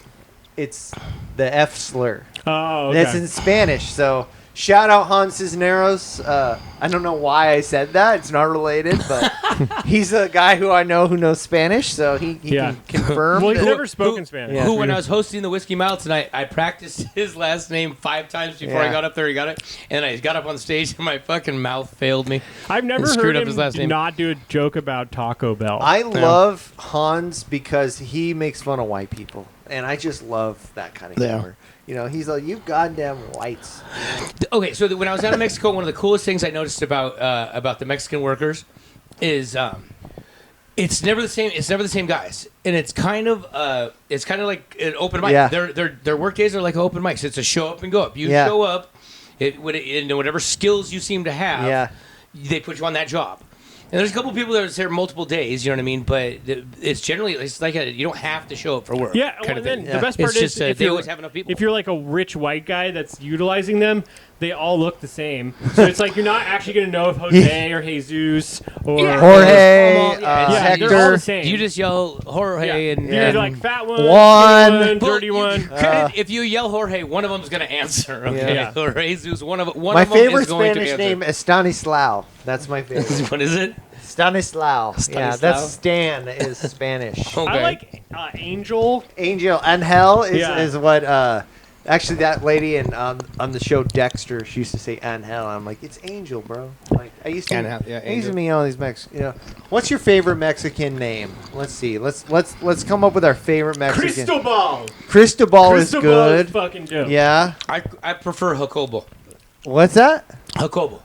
It's the F slur. Oh, okay. That's in Spanish. So shout out Hans Cisneros. I don't know why I said that. It's not related, but he's a guy who I know who knows Spanish, so he can confirm. Well, he's never spoken Spanish. Who, when I was hosting the Whiskey Mile tonight, I practiced his last name 5 times before I got up there. He got it, and I got up on stage, and my fucking mouth failed me. I've never heard him not do a joke about Taco Bell. I love Hans because he makes fun of white people, and I just love that kind of humor. You know, he's like, you goddamn whites. Okay, so when I was out of Mexico, one of the coolest things I noticed about the Mexican workers is it's never the same. It's never the same guys, and it's kind of like an open mic. Yeah. Their work days are like open mics. It's a show up and go up. You show up, whatever skills you seem to have, they put you on that job. And there's a couple people that are there multiple days, you know what I mean? But it's generally, it's like you don't have to show up for work. Yeah, kind of then thing. the best part is they always have enough people. If you're like a rich white guy that's utilizing them, they all look the same. So it's like you're not actually going to know if Jose or Jesus or Jorge, they're all the same. You just yell Jorge and you're like fat one, dirty one. If you yell Jorge, one of them's going to answer. Okay, or Jesus, one of them my favorite is going Spanish to name is Stanislao. That's my favorite. What is it? Stanislao. Yeah, that's Stan is Spanish. Okay. I like Angel. Angel is what. Actually, that lady on the show Dexter, she used to say Angel. I'm like, it's Angel, bro. Like I used to meet all these Mexican. You know, what's your favorite Mexican name? Let's see. Let's come up with our favorite Mexican. Cristobal is good. Is fucking dope. Yeah. I prefer Jacobo. What's that? Jacobo.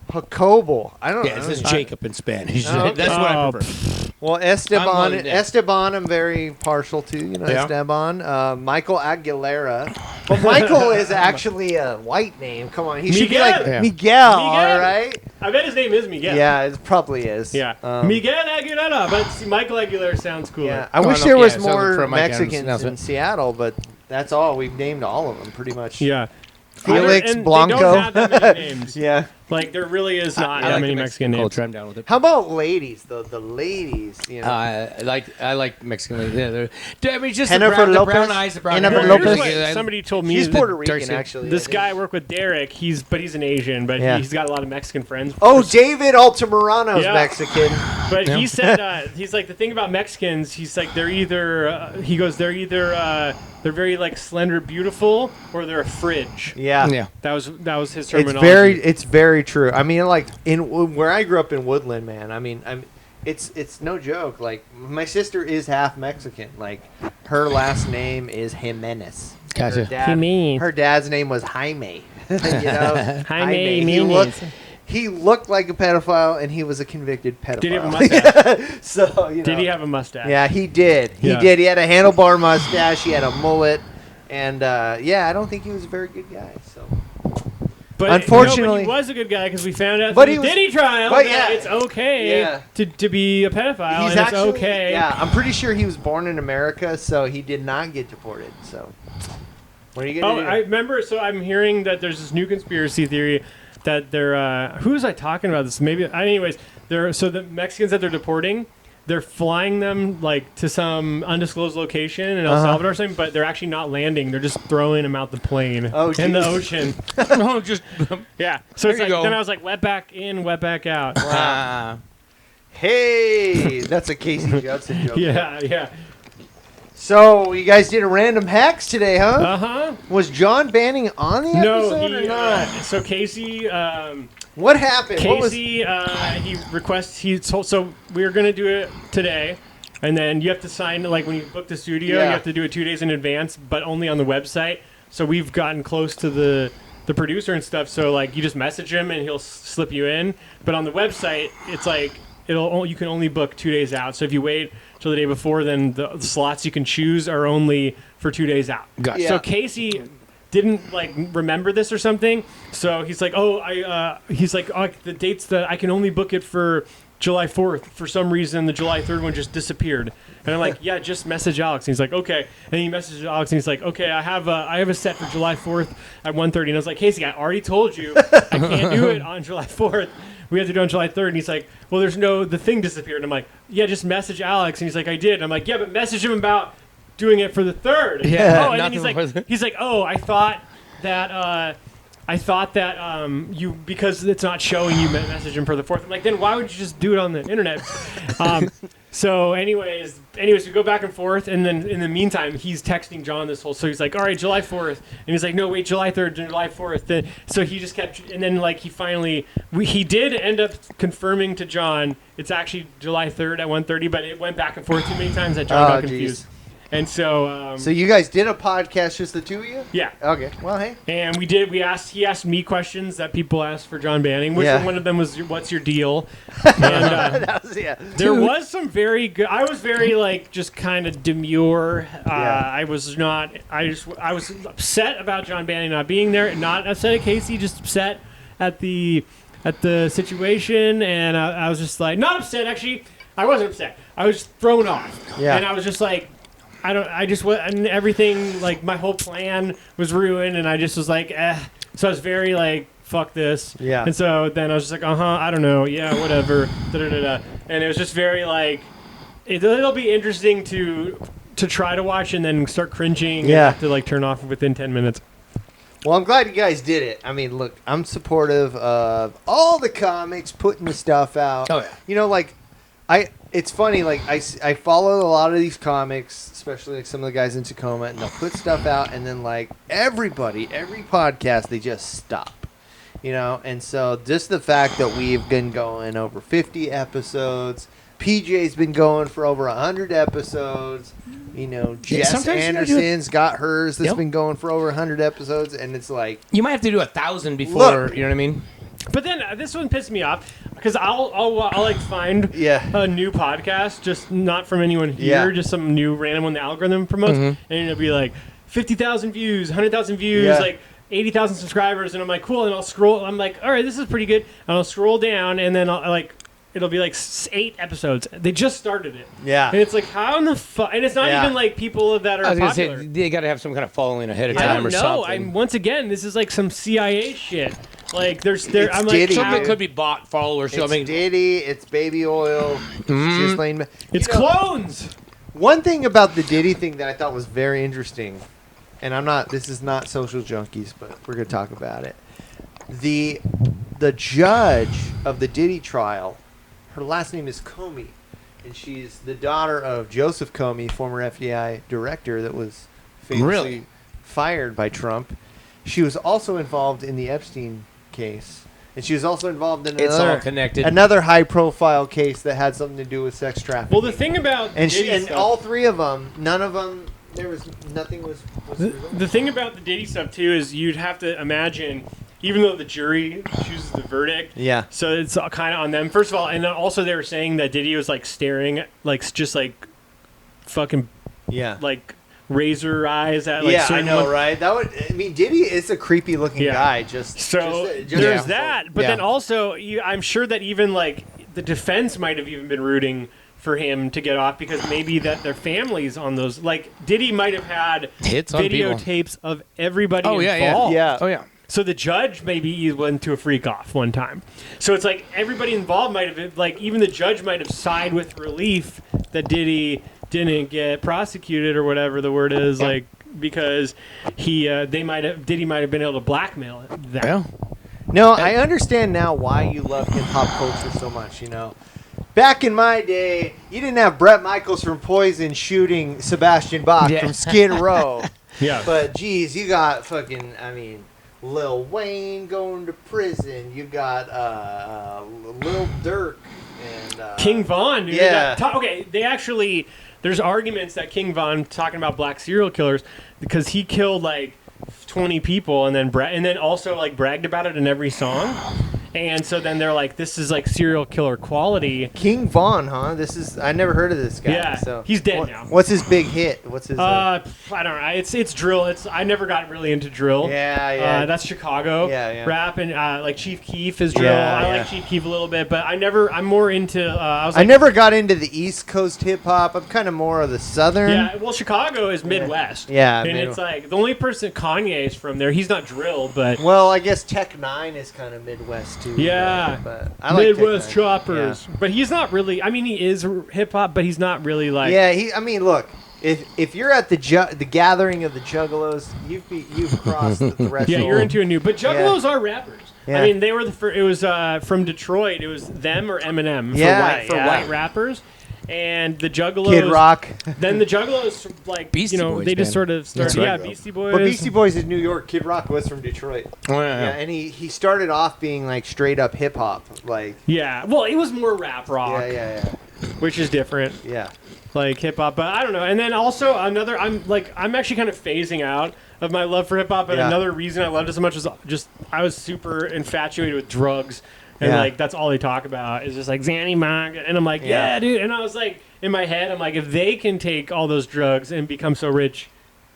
I don't know. Yeah, it says Jacob in Spanish. Oh, okay. That's what I prefer. Well, Esteban I'm very partial to, you know, Esteban. Michael Aguilera. But Michael is actually a white name. Come on. He should be like Miguel, all right? I bet his name is Miguel. Yeah, it probably is. Yeah. Miguel Aguilera, but see, Michael Aguilera sounds cooler. Yeah. I wish there was more Mexicans in Seattle, but that's all. We've named all of them pretty much. Yeah. Felix and Blanco. They don't have that many names. Yeah. Like there really is not that many Mexican names. Culture. I'm down with it. How about ladies? The ladies, you know. I like Mexican ladies. Yeah, I mean, just Jennifer the brown Lopez? eyes, the brown Jennifer hair. Lopez? Here's what somebody told me. She's that Puerto Rican, skin. actually. This guy I work with, Derek. He's an Asian, but Yeah. he's got a lot of Mexican friends. Oh, David Altamirano's Yeah. Mexican. But he said he's like the thing about Mexicans. He's like they're either they're very like slender, beautiful, or they're a fridge. Yeah. That was his terminology. It's very true. I mean, like in where I grew up in Woodland, man. I mean, it's no joke. Like my sister is half Mexican. Like her last name is Jimenez. Gotcha. Her dad's name was Jaime. You know, Jaime He Jimenez. he looked like a pedophile, and he was a convicted pedophile. Did he have a mustache? So you know. Did he have a mustache? Yeah, he did. He did. He had a handlebar mustache. He had a mullet, and I don't think he was a very good guy. So. But Unfortunately, he was a good guy because we found out But through he the was- Diddy trial but that yeah. it's okay to be a pedophile, and it's okay. Yeah, I'm pretty sure he was born in America, so he did not get deported. So, what are you gonna do? I remember. So I'm hearing that there's this new conspiracy theory that they're. Who was I talking about this? Maybe. Anyways, so the Mexicans that they're deporting, they're flying them like to some undisclosed location in El Salvador or something, but they're actually not landing. They're just throwing them out the plane in the ocean. No, just Yeah. So it's There like, you go. then I was like, wet back in, wet back out. Hey, that's a Casey Judson joke. Yeah. So you guys did a random hacks today, huh? Uh-huh. Was John Banning on the episode or not? So Casey, What happened? he requests so we were gonna do it today, and then you have to sign like when you book the studio, Yeah. you have to do it 2 days in advance, but only on the website. So we've gotten close to the producer and stuff. So like you just message him and he'll slip you in. But on the website, it's like you can only book 2 days out. So if you wait till the day before, then the slots you can choose are only for 2 days out. Gotcha. Yeah. So Casey didn't like remember this or something, so he's like, the dates that I can only book it for July 4th. For some reason, the July 3rd one just disappeared, and I'm like, yeah, just message Alex. And he's like, okay, and he messages Alex, and he's like, okay, I have a set for July 4th at 1:30, and I was like, Casey, I already told you I can't do it on July 4th. We have to do it on July 3rd, and he's like, well, the thing disappeared. And I'm like, yeah, just message Alex, and he's like, I did. And I'm like, yeah, but message him about doing it for the 3rd. Yeah, Oh, and not then he's like, oh, I thought that you, because it's not showing you message him for the 4th. I'm like, then why would you just do it on the internet? So anyways, we go back and forth, and then in the meantime, he's texting John this whole. So he's like, all right, July 4th, and he's like, no, wait, July 3rd, July 4th. Then so he just kept, and then like he did end up confirming to John it's actually July 3rd at 1:30, but it went back and forth too many times that John got confused. Geez. And so, So you guys did a podcast, just the two of you? yeah. Okay. Well, hey. And he asked me questions that people asked for John Banning, which Yeah. one of them was, what's your deal? And That was, yeah. there was some very good, I was very like, just kind of demure. I was upset about John Banning not being there, not upset at Casey, just upset at the situation. And I was just like, not upset, actually. I wasn't upset. I was thrown off. Yeah. And I was just like, and everything, like, my whole plan was ruined, and I just was like, So I was very, like, fuck this. Yeah. And so then I was just like, I don't know, yeah, whatever, da-da-da-da. And it was just very, like, it'll be interesting to try to watch and then start cringing Yeah. and have to, like, turn off within 10 minutes. Well, I'm glad you guys did it. I mean, look, I'm supportive of all the comics putting the stuff out. Oh, yeah. You know, like, it's funny, like, I follow a lot of these comics, especially like some of the guys in Tacoma, and they'll put stuff out, and then, like, every podcast, they just stop. You know, and so just the fact that we've been going over 50 episodes, PJ's been going for over 100 episodes, you know, Jess sometimes you gotta Anderson's got hers that's Yep. been going for over 100 episodes, and it's like, You might have to do 1,000 before. Look. You know what I mean? But then this one pissed me off because I'll like find a new podcast, just not from anyone here, just some new random one the algorithm promotes, and it'll be like 50,000 views, 100,000 views, like 80,000 subscribers, and I'm like, cool, and I'll scroll. I'm like, all right, this is pretty good, and I'll scroll down, and then it'll be like 8 episodes. They just started it. Yeah. And it's like, how in the fuck? And it's not even like people that are I was going to popular. say, they got to have some kind of following ahead of I time don't or know. something. Once again, this is like some CIA shit. Like there's It's I'm Diddy, like, Some of it dude. could be bought followers. It's I mean, Diddy. It's baby oil. It's just lame. it's clones. One thing about the Diddy thing that I thought was very interesting, and this is not social junkies, but we're gonna talk about it. The judge of the Diddy trial, her last name is Comey, and she's the daughter of Joseph Comey, former FBI director that was famously fired by Trump. She was also involved in the Epstein case, and she was also involved in It's all connected. another high-profile case that had something to do with sex trafficking. Well, the thing about and Diddy and stuff, all three of them, none of them, there was nothing was the thing about the Diddy stuff too is you'd have to imagine, even though the jury chooses the verdict, Yeah. so it's kind of on them. First of all, and then also they were saying that Diddy was like staring, like just like fucking Yeah. like razor eyes at like Yeah, I certain know, ones. right? Diddy is a creepy looking Yeah. guy. So there's that, but then also I'm sure that even like the defense might have even been rooting for him to get off because maybe that their families on those, like Diddy might have had Hits on people. videotapes of everybody Oh, yeah, yeah. involved. Yeah. Oh yeah. So the judge maybe went to a freak off one time. So it's like everybody involved might have been, like even the judge might have sighed with relief that Diddy didn't get prosecuted or whatever the word is, like because Diddy might have been able to blackmail them. Yeah. No, I understand now why you love hip hop culture so much. You know, back in my day, you didn't have Bret Michaels from Poison shooting Sebastian Bach Yeah. from Skid Row. Yeah. But geez, you got fucking, Lil Wayne going to prison. You got Lil Durk and King Von, dude. Yeah. There's arguments that King Von talking about black serial killers because he killed like 20 people and then also like bragged about it in every song. And so then they're like, this is like serial killer quality. King Von, huh? I never heard of this guy. Yeah, so. he's dead now. What's his big hit? What's his? I don't know. It's drill. I never got really into drill. Yeah. That's Chicago. Yeah. Rap and like Chief Keef is drill. Yeah, I yeah. like Chief Keef a little bit, but I'm more into. I never got into the East Coast hip hop. I'm kind of more of the Southern. Yeah, well, Chicago is Midwest. Yeah, and it's like the only person Kanye is from there. He's not drill, but Well, I guess Tech Nine is kind of Midwest too. yeah, but I like Midwest Tech Nine. choppers. But he's not really. I mean, he is hip hop, but he's not really like. Yeah, look, if you're at the gathering of the Juggalos, you've crossed the threshold. Yeah, you're into a new. But Juggalos are rappers. Yeah. I mean, they were it was from Detroit. It was them or Eminem for white rappers. And the Juggalos, Kid Rock. Then the Juggalos, like Beastie Boys, they just man. sort of started. That's right, Yeah, bro. Beastie Boys. But Beastie Boys is New York. Kid Rock was from Detroit. Oh, Yeah, and he started off being like straight up hip hop, like. Yeah, well, it was more rap rock, Yeah. which is different. Yeah. Like hip hop, but I don't know. And then also another, I'm actually kind of phasing out of my love for hip hop. And Yeah. another reason I loved it so much is just I was super infatuated with drugs, and Yeah. like that's all they talk about is just like Xanny Monk, and I'm like, yeah, dude. And I was like, in my head, I'm like, if they can take all those drugs and become so rich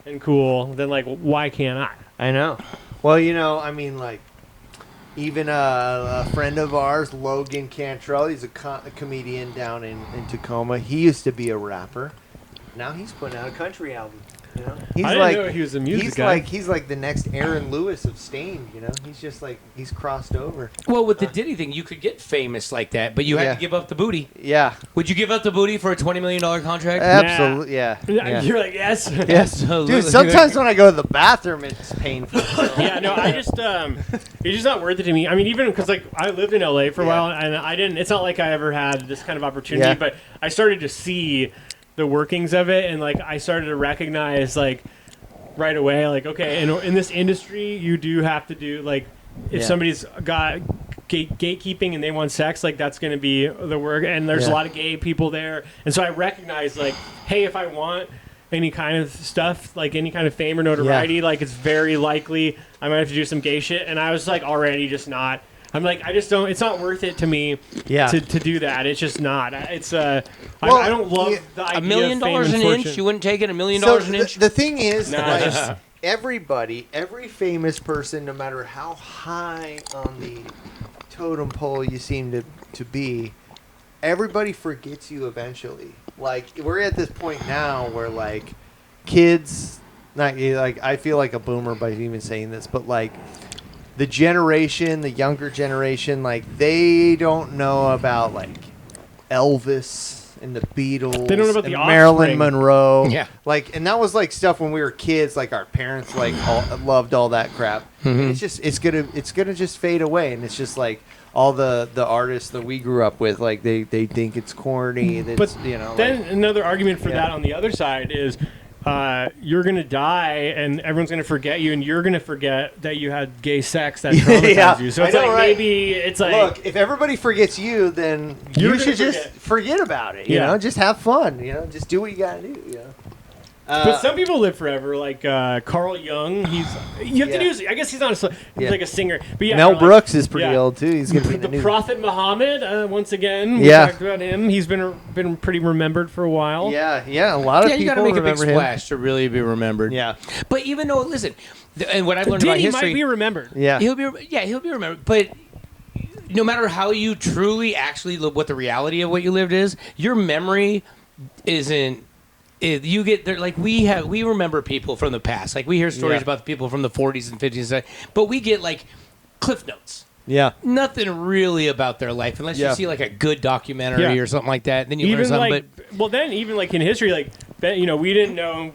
and cool, then like, why can't I? I know. Well, like, even a friend of ours, Logan Cantrell, he's a comedian down in Tacoma. He used to be a rapper. Now he's putting out a country album. You know, he's I didn't know he was a music guy. He's like the next Aaron Lewis of Stain. You know, he's just like he's crossed over. Well, with the Diddy thing, you could get famous like that, but you had to give up the booty. Yeah, Would you give up the booty for a $20 million contract? absolutely. Yeah. You're like, yes. Yes, dude. Sometimes when I go to the bathroom, it's painful. Yeah, no, I just it's just not worth it to me. I mean, even because like I lived in LA for a while, and I didn't. It's not like I ever had this kind of opportunity, but I started to see the workings of it, and like I started to recognize like right away, like okay, in this industry, you do have to do like if somebody's got gatekeeping and they want sex, like that's going to be the work, and there's a lot of gay people there, and so I recognize like, hey, if I want any kind of stuff, like any kind of fame or notoriety, like it's very likely I might have to do some gay shit. And I was like already just not. I'm like, I just don't. It's not worth it to me to do that. It's just not. It's I don't love the idea $1 million of fame an and inch. fortune. You wouldn't take it $1 million So an inch. the thing is, like, just- every famous person, no matter how high on the totem pole you seem to be, everybody forgets you eventually. Like, we're at this point now where like kids, not like I feel like a boomer by even saying this, but like the generation, the younger generation, like they don't know about like Elvis and the Beatles. They don't know about and the Marilyn Offspring. Monroe. Yeah. Like, and that was like stuff when we were kids. Like our parents like loved all that crap. And it's just it's gonna just fade away, and it's just like all the artists that we grew up with. Like they think it's corny. That's, But you know. then like, another argument for that on the other side is you're going to die and everyone's going to forget you, and you're going to forget that you had gay sex that traumatized you. So it's I know, like right? maybe it's like, look, if everybody forgets you, then You're you should gonna just forget about it. You know, just have fun. You know, just do what you gotta do. You know. but some people live forever, like Carl Jung. You have to do. I guess he's not he's like a singer. But yeah, Mel like, Brooks is pretty old too. He's gonna be in the the new. Prophet Muhammad. Once again, we talked about him. He's been pretty remembered for a while. Yeah, a lot of you people got to make a big remember him. splash to really be remembered. Yeah, But even though, listen, and what I've learned about Diddy history, might be remembered. yeah. he'll be remembered. But no matter how you truly actually live, what the reality of what you lived is, your memory isn't. You get there, like we remember people from the past. Like we hear stories about the people from the 40s and 50s, but we get like cliff notes. Yeah. Nothing really about their life unless you see like a good documentary or something like that. Then you learn Even something. like, then even like in history, like we didn't know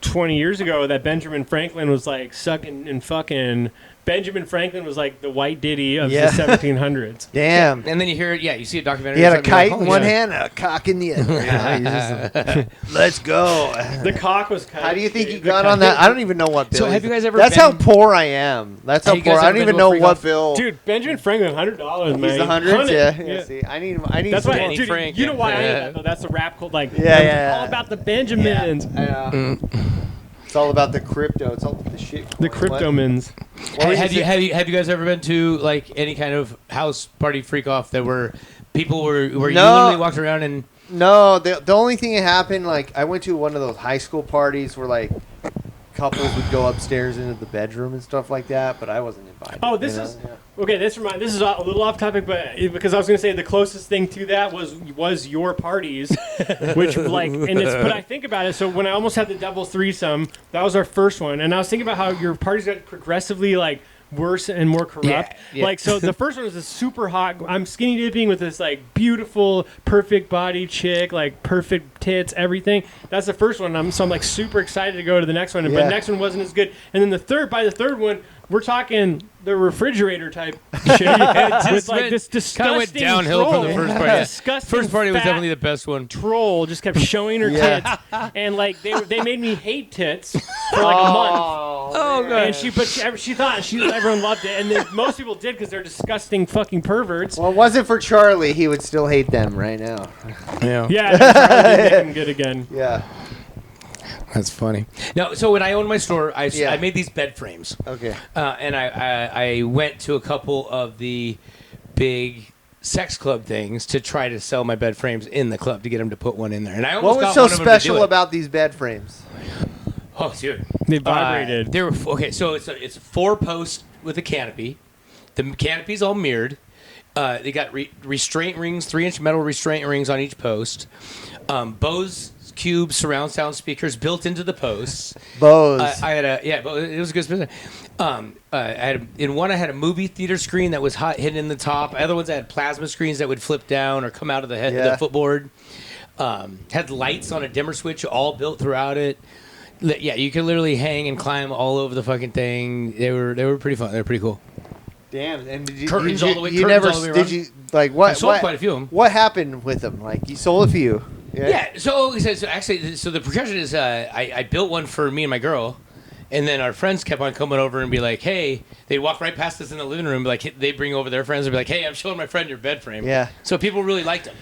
20 years ago that Benjamin Franklin was like sucking and fucking. Benjamin Franklin was like the white Diddy of the 1700s. Damn. And then you hear it, you see a documentary. He had a or something, kite like, in one hand and a cock in the other. You know, he's just, let's go. The cock was kind How do you think he got on that? I don't even know what bill. So have you guys ever That's been- how poor I am. That's how Have you guys poor. I ever don't been even to a know freak what off? bill. Dude, Benjamin Franklin, $100, man. He's the hundreds. Yeah. Yeah. See, I need. That's some why, more. dude, Frank, you know why I yeah. know that, though. That's the rap called, like, Yeah. all about the Benjamins. It's all about the crypto. It's all about the shit. The Cryptomins. Have you guys ever been to like any kind of house party freak off that were people where you literally walked around and No, the only thing that happened, like I went to one of those high school parties where like couples would go upstairs into the bedroom and stuff like that, but I wasn't invited. Oh, this is okay. This is a little off topic, but because I was going to say the closest thing to that was your parties, which like, but I think about it. So when I almost had the double threesome, that was our first one, and I was thinking about how your parties got progressively like worse and more corrupt. Yeah. Like, so the first one was a super hot. I'm skinny dipping with this like beautiful, perfect body chick, like perfect tits, everything. That's the first one. I'm like super excited to go to the next one, but the next one wasn't as good. And then by the third one, we're talking the refrigerator type shit. With like this disgusting kind of went downhill troll. from the first party. Disgusting First party was fat definitely the best one. troll just kept showing her tits, and like they made me hate tits for like a month. Oh god! And she thought everyone loved it, and then most people did because they're disgusting fucking perverts. Well, it wasn't for Charlie. He would still hate them right now. Yeah. Yeah, that's right, they make them good again. Yeah. That's funny. No, so when I owned my store, I made these bed frames. Okay. And I went to a couple of the big sex club things to try to sell my bed frames in the club to get them to put one in there. And I almost What was got so one of them to do special it. about these bed frames? Oh, dude. They vibrated. They were okay. So it's a 4-post with a canopy. The canopy's all mirrored. They got restraint rings, 3-inch metal restraint rings on each post. Bose Cube surround sound speakers built into the posts. Bose. I had it was a good business. In one I had a movie theater screen that was hidden in the top. Other ones I had plasma screens that would flip down or come out of the footboard. Had lights on a dimmer switch all built throughout it. Yeah, you could literally hang and climb all over the fucking thing. They were pretty fun. They were pretty cool. Damn. And did you, Curtains all the way. You curtains never all the way did around. you like what? I sold what, quite a few of them. What happened with them? Like you sold a few. Yeah. So actually, the progression is I built one for me and my girl, and then our friends kept on coming over and be like, "Hey," they'd walk right past us in the living room, like they bring over their friends and be like, "Hey, I'm showing my friend your bed frame." Yeah. So people really liked them.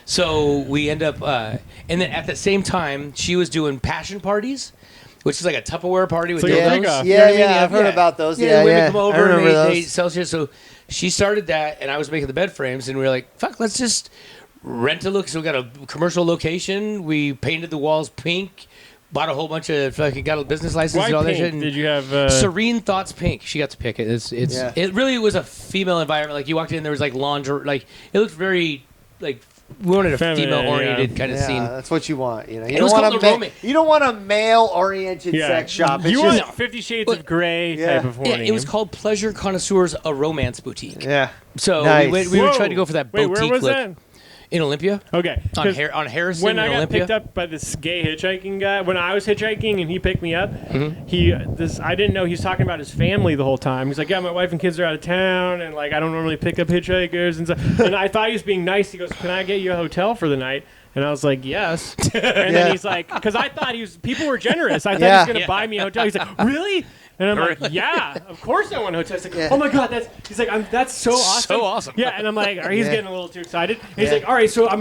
So we end up, and then at the same time, she was doing passion parties, which is like a Tupperware party with So dildos. like a- You know what I mean? I've heard about those. Yeah, women come I over and remember they those. sell shit. So she started that, and I was making the bed frames, and we were like, "Fuck, let's just rent a look." So we got a commercial location. We painted the walls pink. Bought a whole bunch of fucking got a business license Why and all that pink? shit. And Did you have Serene Thoughts Pink? She got to pick it. It really was a female environment. Like you walked in, there was like lingerie. Like it looked very like we wanted a Feminine, female-oriented kind of Yeah, scene. that's what you want. You know, It was called the romance. you don't want a male-oriented sex shop. It's You just want 50 Shades of Grey Yeah. type of Yeah, horny. it was called Pleasure Connoisseurs, a romance boutique. yeah. So Nice. we were trying to go for that Wait, boutique where was look. that? In Olympia. Okay. On 'cause Harrison when in I got Olympia. picked up by this gay hitchhiking guy, when I was hitchhiking and he picked me up, Mm-hmm. I didn't know he was talking about his family the whole time. He's like, yeah, my wife and kids are out of town, and like I don't normally pick up hitchhikers and stuff. And I thought he was being nice. He goes, can I get you a hotel for the night? And I was like, yes. And then he's like, because I thought people were generous. I thought he was going to buy me a hotel. He's like, really? And I'm like, yeah, of course I want a hotel. He's like, oh my God, that's so awesome. So awesome. Yeah, and I'm like, he's getting a little too excited. And he's like, all right, so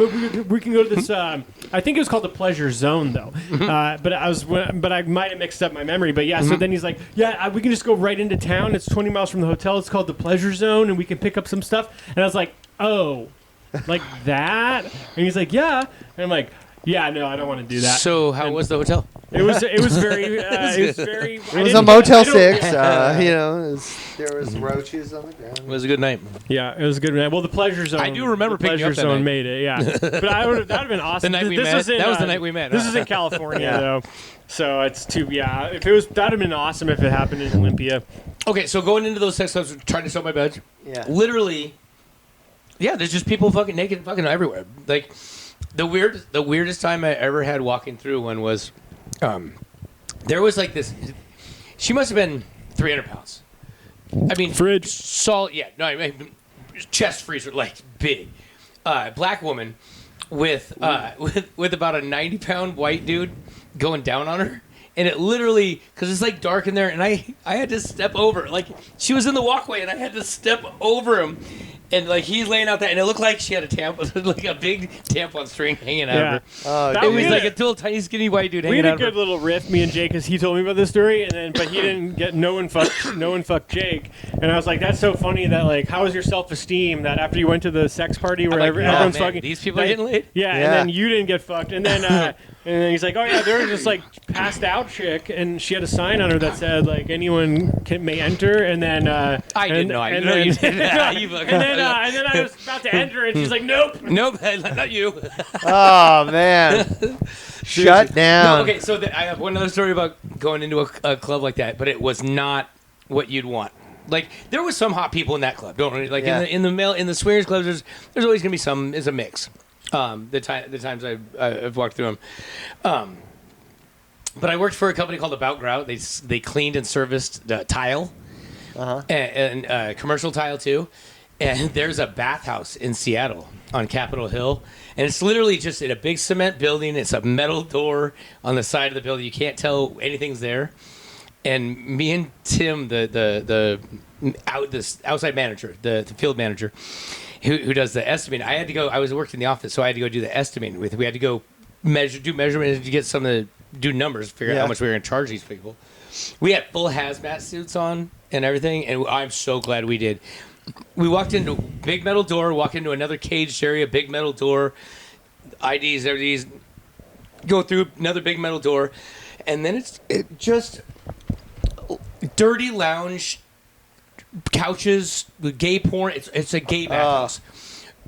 we can go to this. I think it was called the Pleasure Zone though, but I might have mixed up my memory. But yeah, so then he's like, yeah, we can just go right into town. It's 20 miles from the hotel. It's called the Pleasure Zone, and we can pick up some stuff. And I was like, oh, like that? And he's like, yeah, and I'm like, yeah, no, I don't want to do that. So how was the hotel? It was very It was a Motel 6. You know, there was roaches on the ground. It was a good night. Yeah, it was a good night. Well, the Pleasure Zone. I do remember the picking you Pleasure up that Zone night. made it. Yeah, but that would have been awesome. The night we This met? was in, That was the night we met, This huh? is in California though, so it's too. Yeah, if it was, that'd have been awesome if it happened in Olympia. Okay, so going into those sex clubs, trying to sell my bed. Yeah. Literally. Yeah, there's just people fucking naked, fucking everywhere. Like the weirdest time I ever had walking through one was, there was like this. She must have been 300 pounds. I mean, Fridge. solid. Yeah, no, I mean, chest freezer, like big. Black woman with about a 90-pound white dude going down on her. And it literally, because it's like dark in there, and I had to step over. Like, she was in the walkway, and I had to step over him. And like he's laying out there, and it looked like she had a tampon, like a big tampon string hanging out of her. That It was we like had a little tiny skinny white dude We hanging had a out of good her. little riff, me and Jake, because he told me about this story, but he didn't get no one fucked Jake, and I was like, that's so funny that like, how was your self-esteem that after you went to the sex party where I'm like, everyone's man, fucking, these people are getting laid? yeah, and then you didn't get fucked, and then he's like, oh yeah, there was this like passed out chick, and she had a sign on her that said like anyone may enter, and then I didn't know. I know you did that. You fucking- and then I was about to enter, and she's like, nope. Nope, not you. Oh man. Shut down. No, okay, so I have one other story about going into a club like that, but it was not what you'd want. Like there was some hot people in that club. Don't worry. Like in the swingers clubs, there's always gonna be some. It's a mix. The times I've walked through them. But I worked for a company called About Grout. They cleaned and serviced tile, and commercial tile too. And there's a bathhouse in Seattle on Capitol Hill, and it's literally just in a big cement building. It's a metal door on the side of the building. You can't tell anything's there. And me and Tim, the outside manager, the field manager, who does the estimating, I had to go. I was working in the office, so I had to go do the estimating. We had to go do measurements to get some of the do numbers, figure out how much we were going to charge these people. We had full hazmat suits on and everything, and I'm so glad we did. We walked into a big metal door, walk into another caged area, big metal door, IDs, everything's go through another big metal door, and then it's just dirty lounge couches with gay porn. It's a gay bathhouse,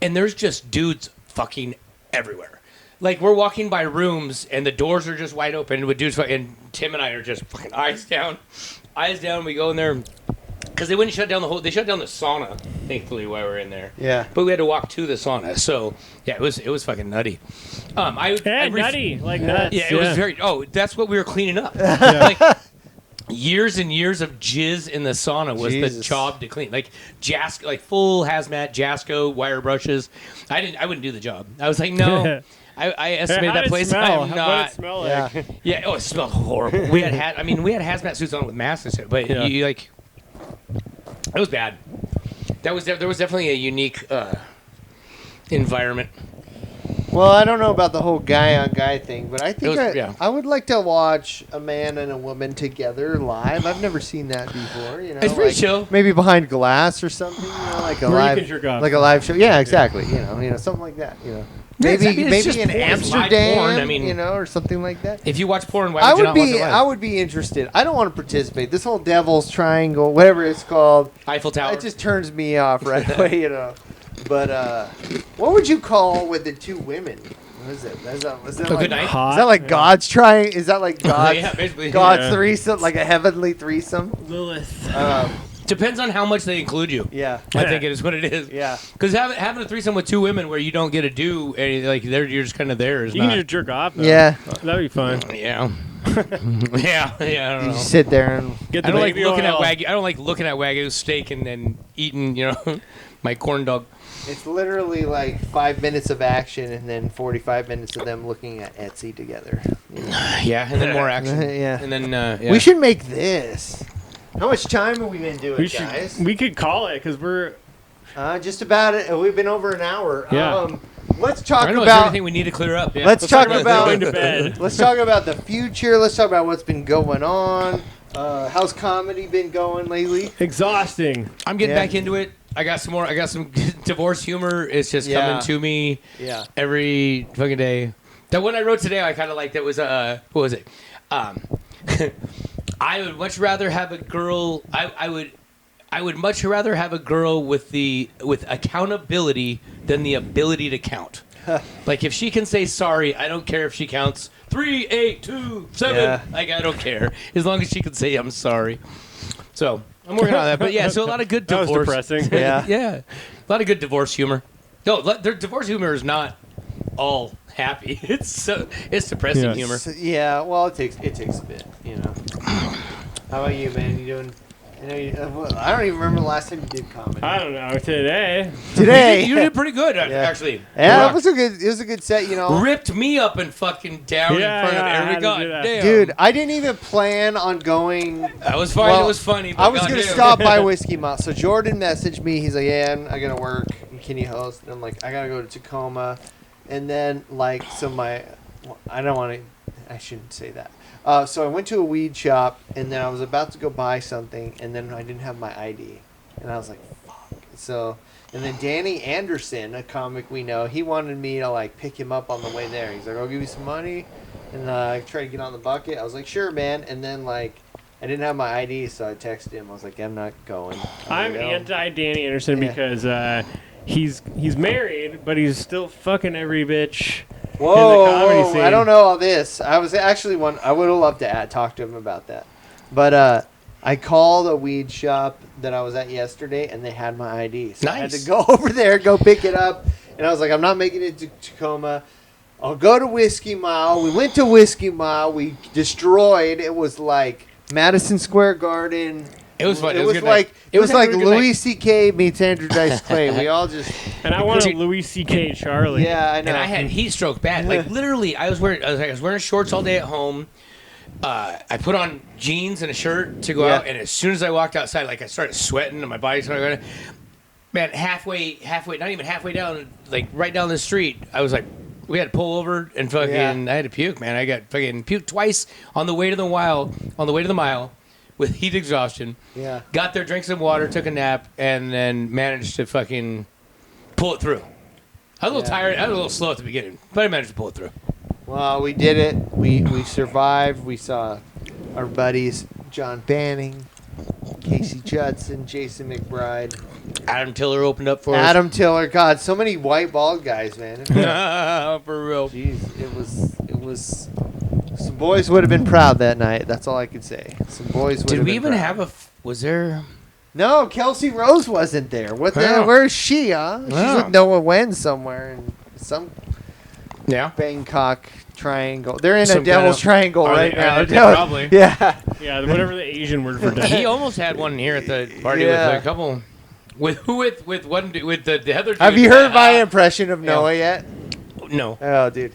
and there's just dudes fucking everywhere. Like we're walking by rooms and the doors are just wide open with dudes and Tim and I are just fucking eyes down. We go in there because they wouldn't shut down they shut down the sauna, thankfully, while we were in there. Yeah. But we had to walk to the sauna. So yeah, it was fucking nutty. Nutty, like nuts. Yeah, it was very. Oh, that's what we were cleaning up. Like years and years of jizz in the sauna was the job to clean. Like full hazmat, Jasco, wire brushes. I wouldn't do the job. I was like, no. I estimated that place. I'm not. What did it smell like? Yeah. Oh, it smelled horrible. We had hazmat suits on with masks and shit, but you like. It was bad. There was definitely a unique environment. Well, I don't know about the whole guy-on-guy thing, but I think was- I would like to watch a man and a woman together live. I've never seen that before. You know, It's pretty chill. Maybe behind glass or something. You know, like a Where you live, can jerk off. like a live show. Yeah, exactly. You know, something like that. You know, maybe it's just in porn. It's live Amsterdam. porn. I mean, you know, or something like that. If you watch porn, why would you not watch it live? I would be interested. I don't want to participate. This whole Devil's Triangle, whatever it's called, Eiffel Tower. it just turns me off right away. You know. But what would you call with the two women? What is it? Is that a like, good night? is that like God's trying? Is that like God's, Yeah, basically. God's threesome, like a heavenly threesome? Lilith. Depends on how much they include you. Yeah. I think it is what it is. Yeah. Because having a threesome with two women where you don't get to do anything, like you're just kind of there. Is You not. can just jerk off. Though. Yeah. That'd be fun. Yeah. yeah. I don't You know. just sit there and Get I the don't like baby looking at oil. wagyu. I don't like looking at wagyu steak and then eating, my corn dog. it's literally like 5 minutes of action and then 45 minutes of them looking at Etsy together. You know? Yeah, and then more action. Yeah. And then yeah. We should make this. How much time have we been doing, guys? We could call it because we're. Just about it. We've been over an hour. Yeah. Let's talk I know it's about. everything we need to clear up. Yeah. Let's talk about. going to bed. Let's talk about the future. Let's talk about what's been going on. How's comedy been going lately? Exhausting. I'm getting Yeah. back into it. I got some more. I got some divorce humor. It's just Yeah. coming to me Yeah. every fucking day. That one I wrote today, I kind of liked. That was what was it? I would much rather have a girl. I would much rather have a girl with accountability than the ability to count. Like if she can say sorry, I don't care if she counts 3, 8, 2, 7. Yeah. Like I don't care as long as she can say I'm sorry. So I'm working on that. But yeah, so a lot of good That divorce. was depressing. Yeah. Yeah, a lot of good divorce humor. No, their divorce humor is not all happy. It's depressing Yes. humor. Yeah. Well, it takes a bit. You know. How about you, man? You doing? I don't even remember the last time you did comedy. I don't know. Today. Today. You did pretty good, Yeah. actually. Yeah, it was a good set. You know. Ripped me up and fucking down Yeah, in front yeah, I of had every to god do that. damn. Dude, I didn't even plan on going. That was fine. Well, It was funny. But I was gonna goddamn. stop by Whiskey Mouth. So Jordan messaged me. He's like, "Yeah, I gotta work. Can you host?" And I'm like, "I gotta go to Tacoma." And then I don't want to. I shouldn't say that. So I went to a weed shop, and then I was about to go buy something, and then I didn't have my ID, and I was like, "Fuck!" So, and then Danny Anderson, a comic we know, he wanted me to pick him up on the way there. He's like, "I'll give you some money," and try to get on the bucket. I was like, "Sure, man." And then I didn't have my ID, so I texted him. I was like, "I'm not going." I'm gonna go. anti Danny Anderson Yeah. because he's married, but he's still fucking every bitch. Whoa, in the comedy scene. I don't know all this. I was actually I would have loved to talk to him about that. But I called a weed shop that I was at yesterday, and they had my ID. So I had Nice. to go over there, go pick it up. And I was like, I'm not making it to Tacoma. I'll go to Whiskey Mile. We went to Whiskey Mile. We destroyed. It was like Madison Square Garden. It was fun. It It was was a good like night. it was It was like a good night. Louis C.K. meets Andrew Dice Clay. We all just And I want a Louis C.K. Charlie. yeah, I know. And I had heat stroke bad. Like literally, I was wearing shorts all day at home. I put on jeans and a shirt to go Yeah. out, and as soon as I walked outside, I started sweating, and my body started. Man, halfway, not even halfway down, right down the street, I was like, we had to pull over and fucking. Yeah. I had to puke, man. I got fucking puked twice on the way to the mile, with heat exhaustion. Yeah. Got there, drank some water, took a nap, and then managed to fucking pull it through. I was a little tired. I was a little slow at the beginning, but I managed to pull it through. Well, we did it. We survived. We saw our buddies John Banning, Casey Judson, Jason McBride, Adam Tiller opened up for Adam Tiller. God, so many white bald guys, man. us. For real. Jeez, it was. Some boys would have been proud that night. That's all I could say. Some boys would. Did we even proud. have was there? No, Kelsey Rose wasn't there. What the? Yeah. Where's she? Huh? She's Yeah. with Noah Wen somewhere in some Yeah. Bangkok triangle. They're in a Some Devil's kind Triangle Are right they- now. are they? Probably. Yeah. Yeah, whatever the Asian word for He dead. almost had one here at the party Yeah. with a couple. With one dude, with the other. Have dude. you heard my impression of Noah yet? No. Oh, dude.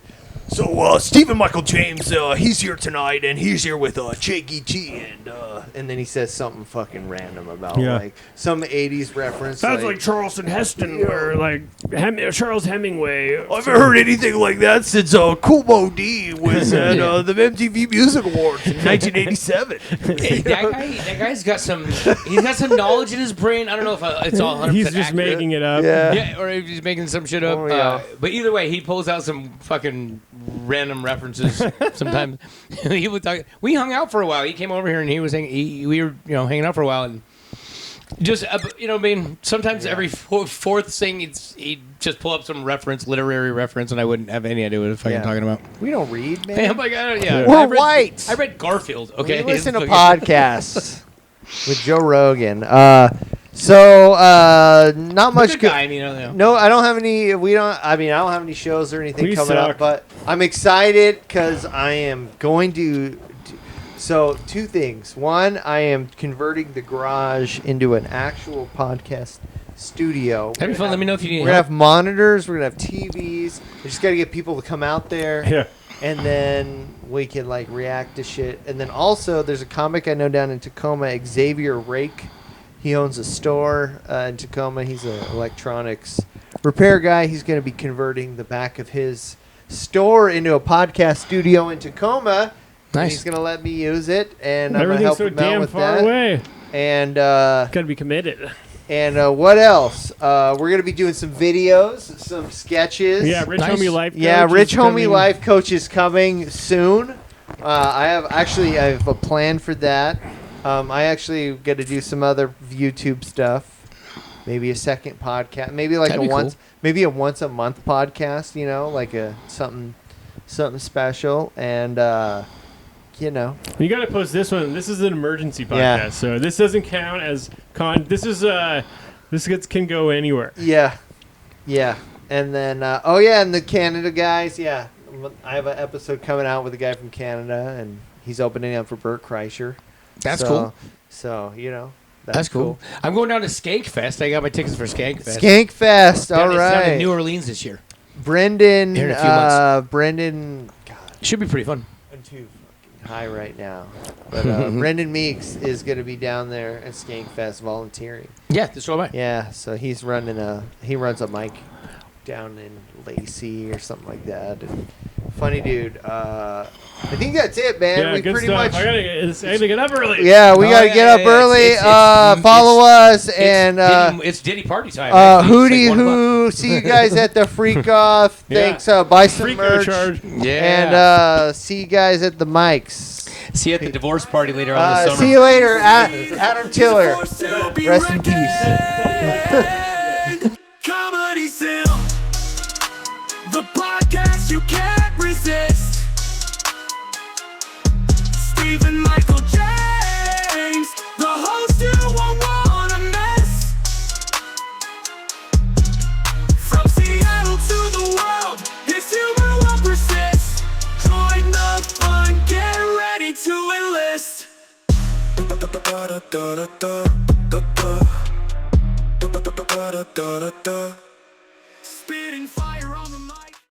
So, Stephen Michael James, he's here tonight, and he's here with Jakey T, And then he says something fucking random about Yeah. some 80s reference. Sounds like Charleston Heston or Charles Hemingway. I haven't heard anything like that since Cool Mo D was at the MTV Music Awards in 1987. Hey, that guy's got some. He's got some knowledge in his brain. I don't know if it's all 100% He's just accurate. making it up. Yeah. Yeah, or if he's making some shit up. Oh, yeah. But either way, he pulls out some fucking random references sometimes. He would talk. We hung out for a while. He came over here and he was we were hanging out for a while, and Just I mean, sometimes every fourth thing, he'd just pull up some literary reference, and I wouldn't have any idea what the fuck I'm talking about. We don't read, man. Hey, I'm like, yeah. We're white. I read Garfield. Okay, We listen to podcasts with Joe Rogan. Not much. Good guy, you know. No, I don't have any. I don't have any shows or anything We coming suck. up. But I'm excited because I am going to. So 2 things. One, I am converting the garage into an actual podcast studio. That'd be fun. Let me know if you need We're gonna help. have monitors. We're gonna have TVs. We just gotta get people to come out there. Yeah. And then we can like react to shit. And then also, there's a comic I know down in Tacoma, Xavier Rake. He owns a store in Tacoma. He's an electronics repair guy. He's going to be converting the back of his store into a podcast studio in Tacoma. Nice. And he's going to let me use it, and I'm going to Everything's help so him out damn with far that. away. And Gotta be committed. what else? We're going to be doing some videos, some sketches. Yeah, Rich Nice. Homie Life Coach. Yeah, is Rich Homie coming. Life Coach is coming soon. I have a plan for that. I actually got to do some other YouTube stuff. Maybe a second podcast. Maybe like That'd be cool. maybe a once a month podcast. Like a something special. And You gotta post this one. This is an emergency podcast, Yeah. so this doesn't count as this can go anywhere. yeah. And then and the Canada guys. Yeah, I have an episode coming out with a guy from Canada, and he's opening up for Bert Kreischer. That's cool. So That's cool. I'm going down to Skank Fest. I got my tickets for Skank Fest. Skank Fest. All It's down in right. New Orleans this year. Brendan. Here in a few months. Brendan. God, Should be pretty fun. I'm too fucking high right now. But Brendan Meeks is going to be down there at Skank Fest volunteering. Yeah, so am I. Yeah, so he runs a mic down in Lacey or something like that. And funny dude. I think that's it, man. Yeah, We good pretty stuff. much. I gotta get up early. Yeah, we Oh, gotta yeah, get up yeah, early. it's Follow us and it's Diddy party time. actually. Hootie It's like 1 o'clock. Hoo. See you guys at the Freak Off. Yeah. Thanks. Buy some Freak merch. charge. Yeah. And see you guys at the mics. See you at the divorce party later on this summer. See you later, Adam Tiller. Rest in peace. Comedy Sim, the podcast you can't resist. Stephen Michael James, the host you won't wanna miss. From Seattle to the world, his humor will persist. Join the fun, get ready to enlist. Spitting fire.